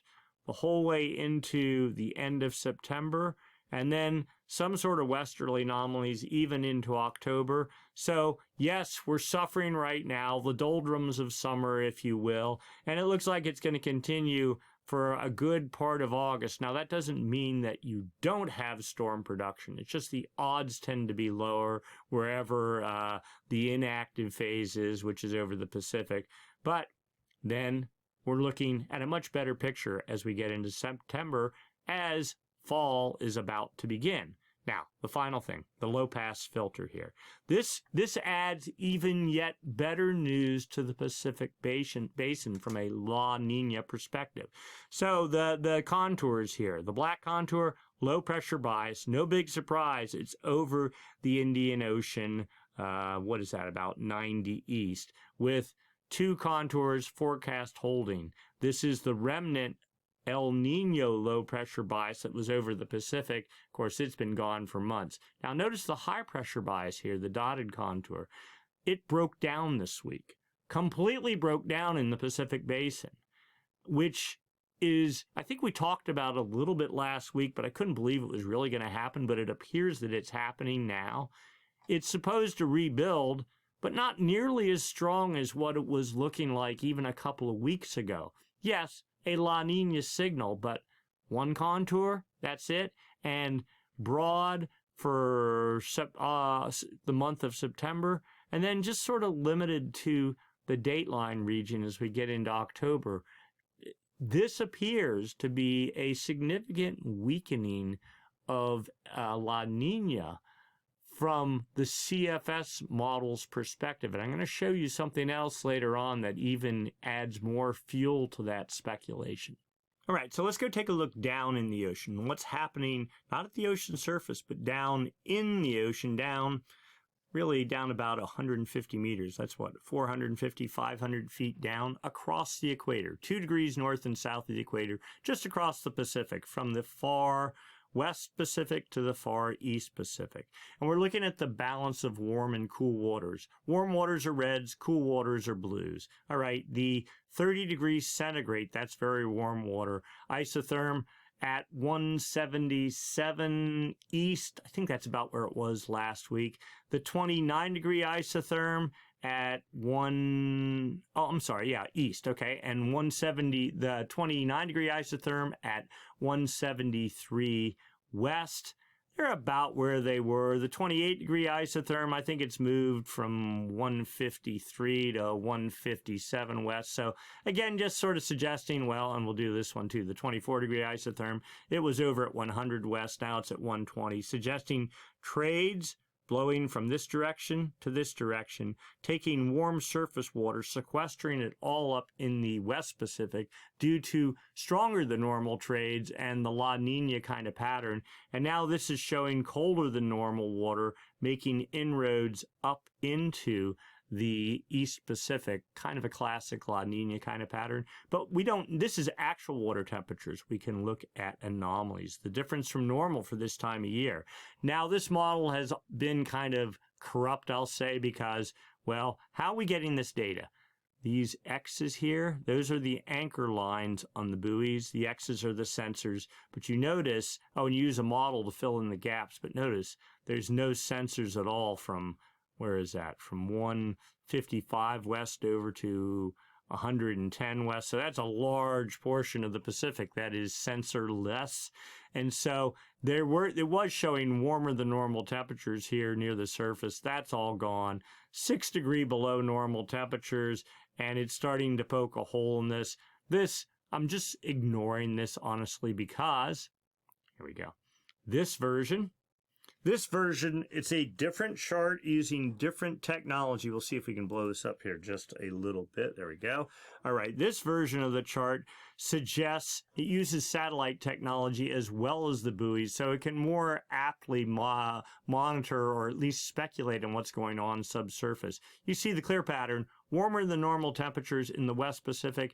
the whole way into the end of September, and then some sort of westerly anomalies even into October. So, yes, we're suffering right now, the doldrums of summer, if you will, and it looks like it's going to continue for a good part of August. Now, that doesn't mean that you don't have storm production. It's just the odds tend to be lower wherever the inactive phase is, which is over the Pacific. But then we're looking at a much better picture as we get into September, as fall is about to begin. Now, the final thing, the low-pass filter here. This adds even yet better news to the Pacific Basin from a La Nina perspective. So the contours here, the black contour, low-pressure bias, no big surprise. It's over the Indian Ocean, what is that, about 90 east, with two contours forecast holding. This is the remnant El Nino low pressure bias that was over the Pacific. Of course, it's been gone for months. Now, notice the high pressure bias here, the dotted contour. It broke down this week, completely broke down in the Pacific Basin. which is, I think we talked about a little bit last week, but I couldn't believe it was really going to happen, but it appears that it's happening now. It's supposed to rebuild, but not nearly as strong as what it was looking like even a couple of weeks ago. Yes, a La Nina signal, but one contour, that's it, and broad for the month of September, and then just sort of limited to the dateline region as we get into October. This appears to be a significant weakening of La Nina from the CFS model's perspective. And I'm going to show you something else later on that even adds more fuel to that speculation. All right, so let's go take a look down in the ocean. What's happening, not at the ocean surface, but down in the ocean, really down about 150 meters. That's what, 450, 500 feet down across the equator, 2 degrees north and south of the equator, just across the Pacific, from the far west Pacific to the far east Pacific. And we're looking at the balance of warm and cool waters. Warm waters are reds, cool waters are blues. All right, the 30 degrees centigrade, that's very warm water. Isotherm at 177 east, I think that's about where it was last week. The 29 degree isotherm at east, okay, and 170, the 29 degree isotherm at 173 west. They're about where they were. The 28 degree isotherm, I think it's moved from 153 to 157 west. So again, just sort of suggesting, well, and we'll do this one too, the 24 degree isotherm, it was over at 100 west, now it's at 120, suggesting trades blowing from this direction to this direction, taking warm surface water, sequestering it all up in the West Pacific due to stronger than normal trades and the La Nina kind of pattern. And now this is showing colder than normal water, making inroads up into the East Pacific, kind of a classic La Nina kind of pattern. But this is actual water temperatures. We can look at anomalies, the difference from normal for this time of year. Now, this model has been kind of corrupt, I'll say, because, well, how are we getting this data? These X's here, those are the anchor lines on the buoys. The X's are the sensors. But you notice, and you use a model to fill in the gaps, but notice there's no sensors at all from, where is that? From 155 west over to 110 west. So that's a large portion of the Pacific that is sensorless. And so it was showing warmer than normal temperatures here near the surface. That's all gone. 6 degrees below normal temperatures, and it's starting to poke a hole in this. I'm just ignoring this honestly because, here we go. This version, it's a different chart using different technology. We'll see if we can blow this up here just a little bit. There we go. All right, this version of the chart suggests it uses satellite technology as well as the buoys, so it can more aptly monitor or at least speculate on what's going on subsurface. You see the clear pattern, warmer than normal temperatures in the West Pacific,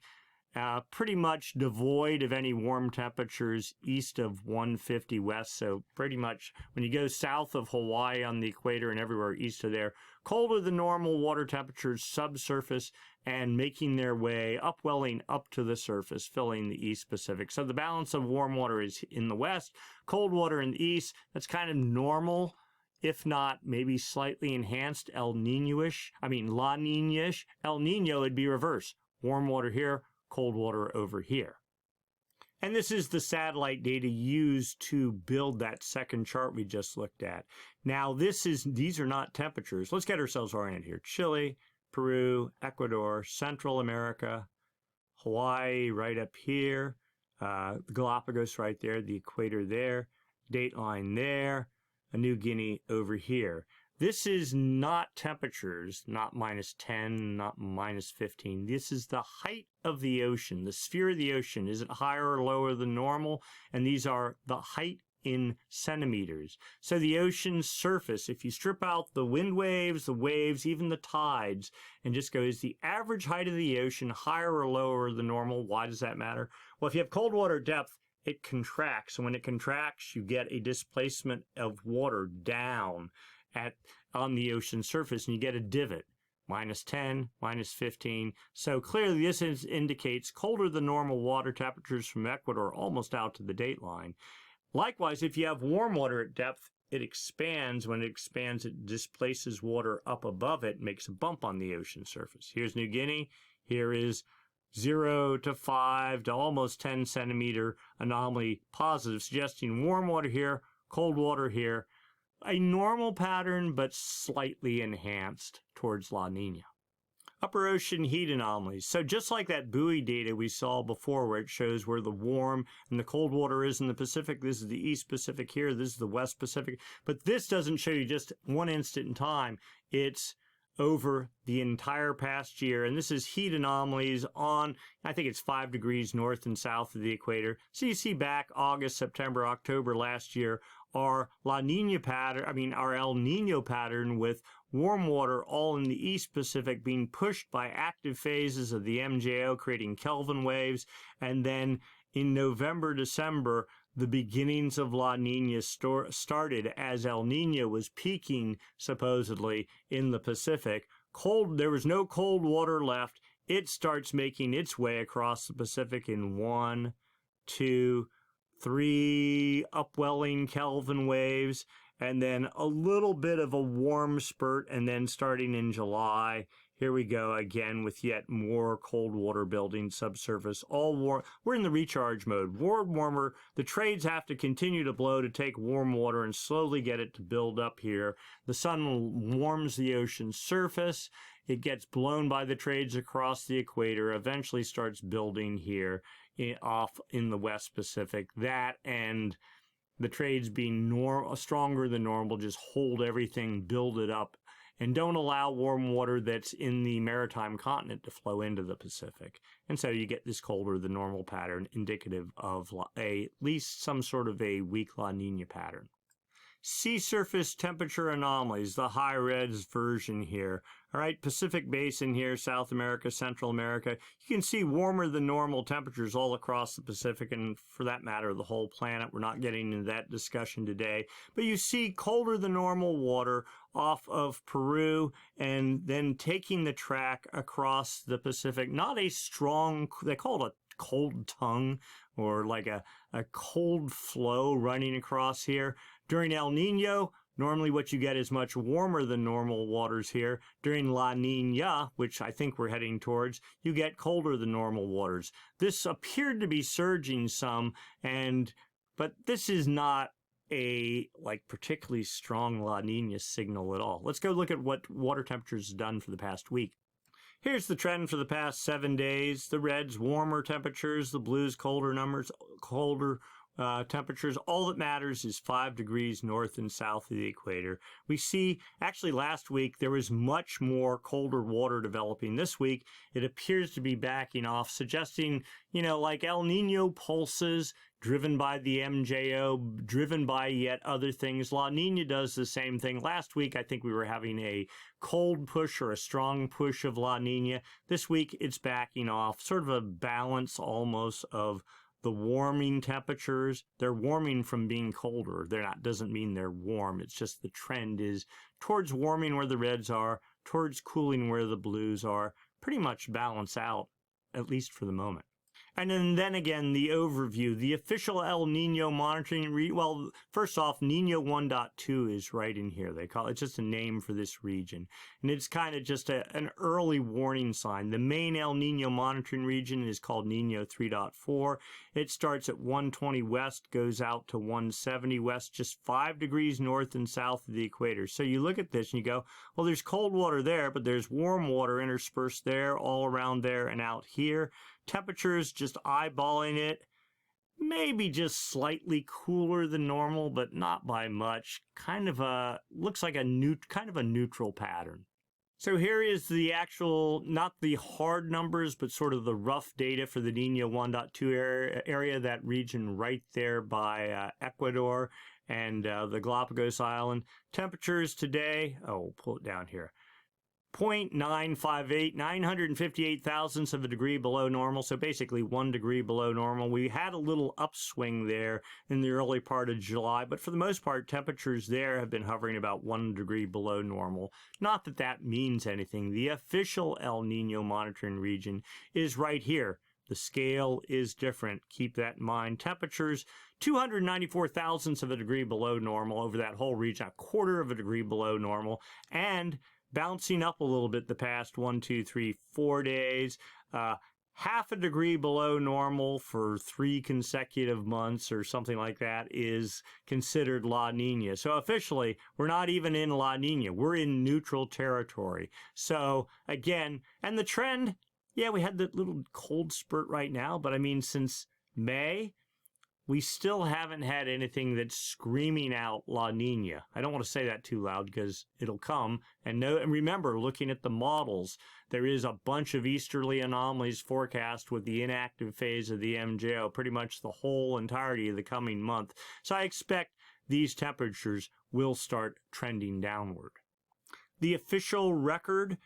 pretty much devoid of any warm temperatures east of 150 west. So pretty much when you go south of Hawaii on the equator and everywhere east of there, colder than normal water temperatures subsurface and making their way upwelling up to the surface, filling the East Pacific. So the balance of warm water is in the west, cold water in the east. That's kind of normal, if not maybe slightly enhanced La Nina-ish. El Nino would be reverse. Warm water here, cold water over here. And this is the satellite data used to build that second chart we just looked at. Now these are not temperatures. Let's get ourselves oriented here. Chile, Peru, Ecuador, Central America, Hawaii right up here, the Galapagos right there, the equator there, dateline there, New Guinea over here. This is not temperatures, not -10, not -15. This is the height of the ocean, the sphere of the ocean. Is it higher or lower than normal? And these are the height in centimeters. So the ocean's surface, if you strip out the wind waves, the waves, even the tides, and just go, is the average height of the ocean higher or lower than normal? Why does that matter? Well, if you have cold water depth, it contracts. And when it contracts, you get a displacement of water down on the ocean surface, and you get a divot. -10, -15. So clearly this indicates colder than normal water temperatures from Ecuador almost out to the date line. Likewise, if you have warm water at depth, it expands. When it expands, it displaces water up above it, makes a bump on the ocean surface. Here's New Guinea. Here is 0 to 5 to almost 10 centimeter anomaly positive, suggesting warm water here, cold water here. A normal pattern, but slightly enhanced towards La Nina. Upper ocean heat anomalies. So just like that buoy data we saw before where it shows where the warm and the cold water is in the Pacific, this is the East Pacific here, this is the West Pacific, but this doesn't show you just one instant in time. It's over the entire past year, and this is heat anomalies on, I think it's 5 degrees north and south of the equator. So you see back August, September, October last year, our La Nina pattern, our El Nino pattern with warm water all in the East Pacific being pushed by active phases of the MJO creating Kelvin waves, and then in November, December, the beginnings of La Nina started as El Nino was peaking supposedly in the Pacific. There was no cold water left. It starts making its way across the Pacific in 1, 2, 3 upwelling Kelvin waves, and then a little bit of a warm spurt, and then starting in July, here we go again with yet more cold water building subsurface, all warm. We're in the recharge mode. Warmer. The trades have to continue to blow to take warm water and slowly get it to build up here. The sun warms the ocean surface. It gets blown by the trades across the equator, eventually starts building here off in the West Pacific. That and the trades being stronger than normal just hold everything, build it up, and don't allow warm water that's in the maritime continent to flow into the Pacific. And so you get this colder than normal pattern indicative of at least some sort of a weak La Nina pattern. Sea surface temperature anomalies, the high res version here. All right, Pacific Basin here, South America, Central America. You can see warmer than normal temperatures all across the Pacific, and for that matter, the whole planet. We're not getting into that discussion today. But you see colder than normal water off of Peru and then taking the track across the Pacific. Not a strong, they call it a cold tongue or like a cold flow running across here. During El Nino, normally what you get is much warmer than normal waters here. During La Nina, which I think we're heading towards, you get colder than normal waters. This appeared to be surging some, but this is not a particularly strong La Nina signal at all. Let's go look at what water temperatures has done for the past week. Here's the trend for the past 7 days. The reds, warmer temperatures. The blues, colder temperatures. All that matters is 5 degrees north and south of the equator. We see, actually last week, there was much more colder water developing. This week, it appears to be backing off, suggesting, like El Nino pulses, driven by the MJO, driven by yet other things. La Nina does the same thing. Last week, I think we were having a cold push or a strong push of La Nina. This week, it's backing off, sort of a balance almost of the warming temperatures. They're warming from being colder. Doesn't mean they're warm. It's just the trend is towards warming where the reds are, towards cooling where the blues are. Pretty much balance out, at least for the moment. And then again, the overview, the official El Nino monitoring, well, first off, Nino 1.2 is right in here. They call it just a name for this region. And it's kind of just an early warning sign. The main El Nino monitoring region is called Nino 3.4. It starts at 120 west, goes out to 170 west, just 5 degrees north and south of the equator. So you look at this and you go, well, there's cold water there, but there's warm water interspersed there, all around there and out here. Temperatures, just eyeballing it, maybe just slightly cooler than normal, but not by much. Looks like a neutral pattern. So here is the actual, not the hard numbers, but sort of the rough data for the Nino 1.2 area, that region right there by Ecuador and the Galapagos Island. Temperatures today, pull it down here. 0.958, 958 thousandths of a degree below normal, so basically 1 degree below normal. We had a little upswing there in the early part of July, but for the most part, temperatures there have been hovering about 1 degree below normal. Not that that means anything. The official El Nino monitoring region is right here. The scale is different. Keep that in mind. Temperatures 294 thousandths of a degree below normal over that whole region, a quarter of a degree below normal, and bouncing up a little bit the past 1, 2, 3, 4 days. Half a degree below normal for 3 consecutive months or something like that is considered La Nina. So officially, we're not even in La Nina. We're in neutral territory. So again, and the trend, yeah, we had that little cold spurt right now, but I mean, since May, we still haven't had anything that's screaming out La Nina. I don't want to say that too loud because it'll come. And remember, looking at the models, there is a bunch of easterly anomalies forecast with the inactive phase of the MJO pretty much the whole entirety of the coming month. So I expect these temperatures will start trending downward. The official record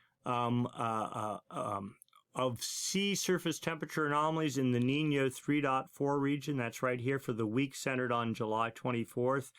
of sea surface temperature anomalies in the Nino 3.4 region. That's right here for the week centered on July 24th.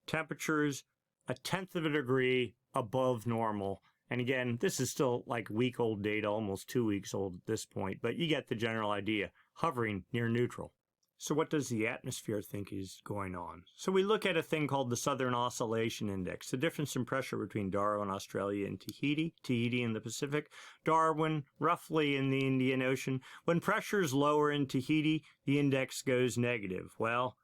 Temperatures 1/10 of a degree above normal. And again, this is still like week-old data, almost 2 weeks old at this point, but you get the general idea, hovering near neutral. So what does the atmosphere think is going on? So we look at a thing called the Southern Oscillation Index, the difference in pressure between Darwin, Australia, and Tahiti in the Pacific, Darwin roughly in the Indian Ocean. When pressure is lower in Tahiti, the index goes negative. Well,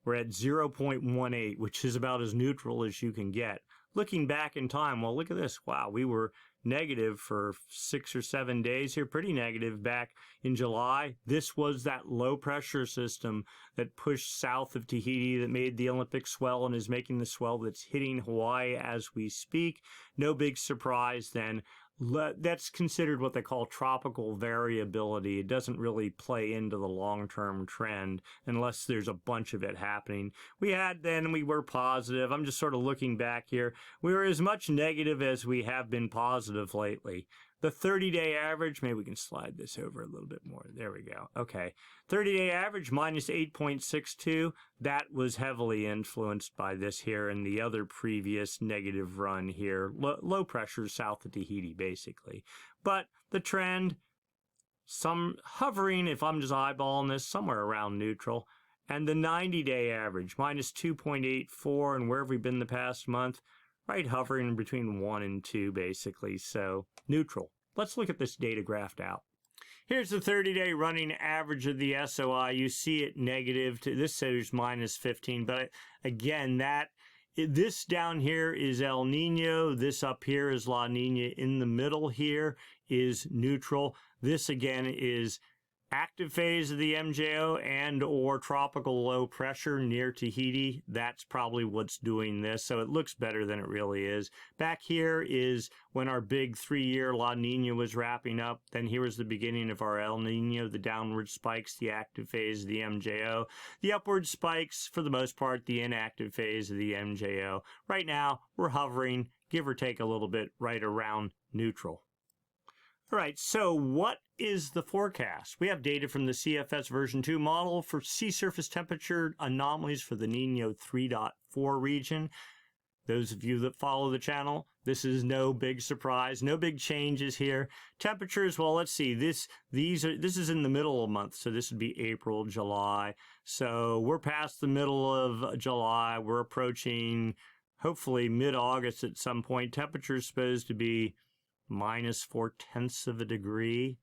we're at 0.18, which is about as neutral as you can get. Looking back in time, well, look at this. Wow, we were negative for 6 or 7 days here, pretty negative back in July. This was that low pressure system that pushed south of Tahiti that made the Olympic swell and is making the swell that's hitting Hawaii as we speak. No big surprise then. That's considered what they call tropical variability. It doesn't really play into the long-term trend unless there's a bunch of it happening. We were positive. I'm just sort of looking back here. We were as much negative as we have been positive lately. The 30-day average, maybe we can slide this over a little bit more. There we go. Okay. 30-day average minus 8.62. That was heavily influenced by this here and the other previous negative run here. Low pressure south of Tahiti, basically. But the trend, some hovering, if I'm just eyeballing this, somewhere around neutral. And the 90-day average, minus 2.84. And where have we been the past month? Right, hovering between 1 and 2, basically, so neutral. Let's look at this data graphed out. Here's the 30-day running average of the SOI. You see it negative. This says minus 15, but again, this down here is El Nino. This up here is La Nina. In the middle here is neutral. This, again, is active phase of the MJO and or tropical low pressure near Tahiti. That's probably what's doing this, so it looks better than it really is. Back here is when our big 3-year La Nina was wrapping up. Then here was the beginning of our El Nino, the downward spikes, the active phase of the MJO. The upward spikes, for the most part, the inactive phase of the MJO. Right now, we're hovering, give or take a little bit, right around neutral. All right, so what is the forecast? We have data from the CFS version 2 model for sea surface temperature anomalies for the Nino 3.4 region. Those of you that follow the channel, this is no big surprise, no big changes here. Temperatures, well, let's see, this is in the middle of the month, so this would be April, July. So we're past the middle of July. We're approaching, hopefully, mid-August at some point. Temperature's supposed to be minus 0.4 of a degree,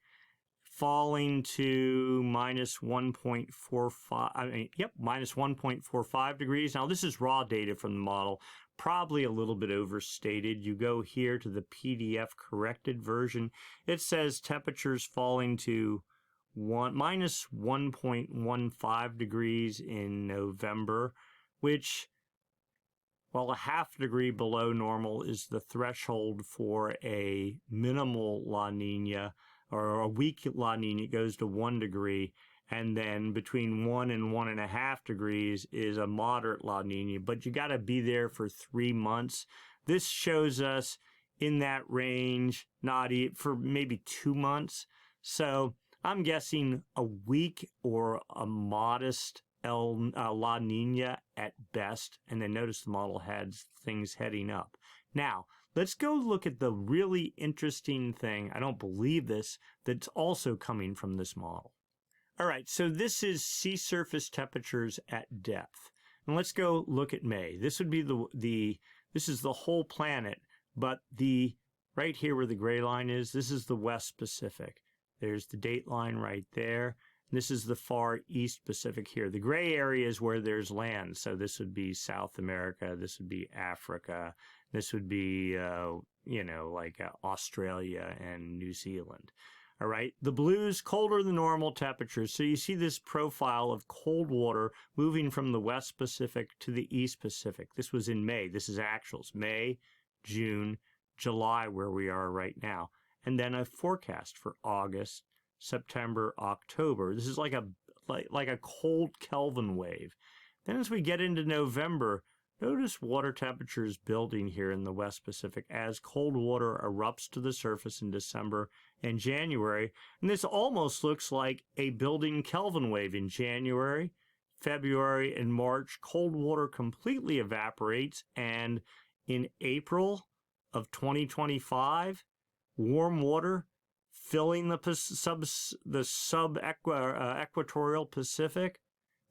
falling to minus 1.45, minus 1.45 degrees. Now, this is raw data from the model, probably a little bit overstated. You go here to the PDF corrected version. It says temperatures falling to minus 1.15 degrees in November, which, while a half degree below normal is the threshold for a minimal La Nina, or a weak La Nina, it goes to 1 degree. And then between 1 and 1.5 degrees is a moderate La Nina. But you got to be there for 3 months. This shows us in that range, for maybe 2 months. So I'm guessing a week or a modest La Nina at best. And then notice the model had things heading up. Now, let's go look at the really interesting thing. I don't believe this, that's also coming from this model. All right, so this is sea surface temperatures at depth. And let's go look at May. This would be this is the whole planet, but right here where the gray line is, this is the West Pacific. There's the date line right there. This is the far East Pacific here. The gray area is where there's land. So this would be South America. This would be Africa. This would be, like Australia and New Zealand. All right. The blues, colder than normal temperatures. So you see this profile of cold water moving from the West Pacific to the East Pacific. This was in May. This is actuals. May, June, July, where we are right now. And then a forecast for August, September, October. This is like a cold Kelvin wave. Then as we get into November, notice water temperatures building here in the West Pacific as cold water erupts to the surface in December and January. And this almost looks like a building Kelvin wave in January, February, and March. Cold water completely evaporates. And in April of 2025, warm water filling the sub-equatorial Pacific.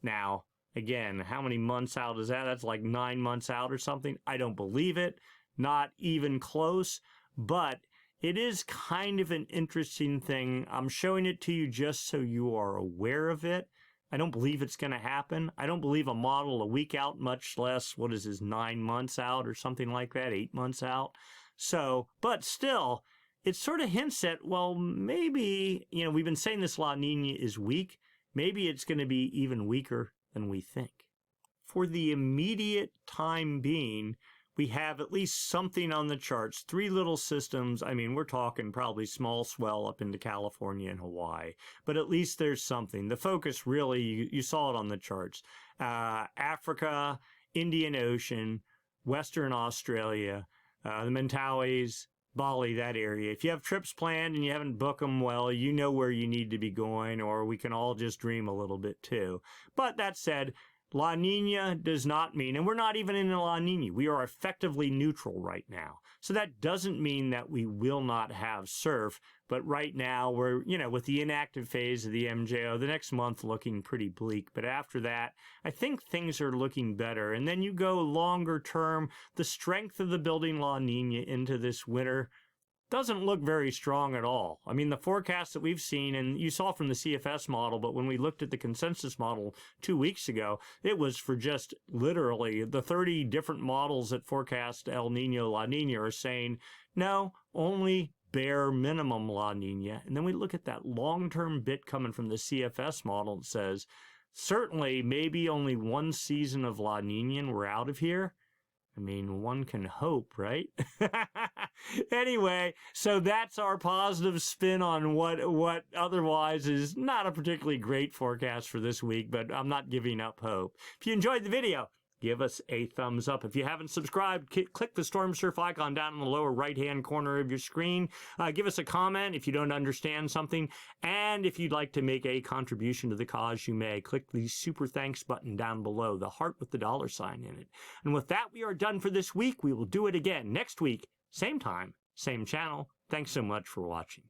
Now, again, how many months out is that? That's like 9 months out or something. I don't believe it. Not even close. But it is kind of an interesting thing. I'm showing it to you just so you are aware of it. I don't believe it's going to happen. I don't believe a model a week out, much less, 9 months out or something like that, 8 months out. So, but still, it sort of hints at, well, maybe, we've been saying this La Nina is weak. Maybe it's going to be even weaker than we think. For the immediate time being, we have at least something on the charts. 3 little systems. I mean, we're talking probably small swell up into California and Hawaii, but at least there's something. The focus really, you saw it on the charts. Africa, Indian Ocean, Western Australia, the Mentawais, Bali, that area. If you have trips planned and you haven't booked them well, you know where you need to be going, or we can all just dream a little bit too. But that said, La Nina does not mean, and we're not even in a La Nina, we are effectively neutral right now. So that doesn't mean that we will not have surf, but right now we're, with the inactive phase of the MJO, the next month looking pretty bleak. But after that, I think things are looking better. And then you go longer term, the strength of the building La Nina into this winter doesn't look very strong at all. I mean, the forecast that we've seen, and you saw from the CFS model, but when we looked at the consensus model 2 weeks ago, it was for just literally the 30 different models that forecast El Nino, La Nina are saying, no, only bare minimum La Nina. And then we look at that long-term bit coming from the CFS model that says, certainly maybe only 1 season of La Nina and we're out of here. I mean, one can hope, right? Anyway, so that's our positive spin on what otherwise is not a particularly great forecast for this week, but I'm not giving up hope. If you enjoyed the video, give us a thumbs up. If you haven't subscribed, click the Stormsurf icon down in the lower right-hand corner of your screen. Give us a comment if you don't understand something. And if you'd like to make a contribution to the cause, you may. Click the super thanks button down below, the heart with the $sign in it. And with that, we are done for this week. We will do it again next week. Same time, same channel. Thanks so much for watching.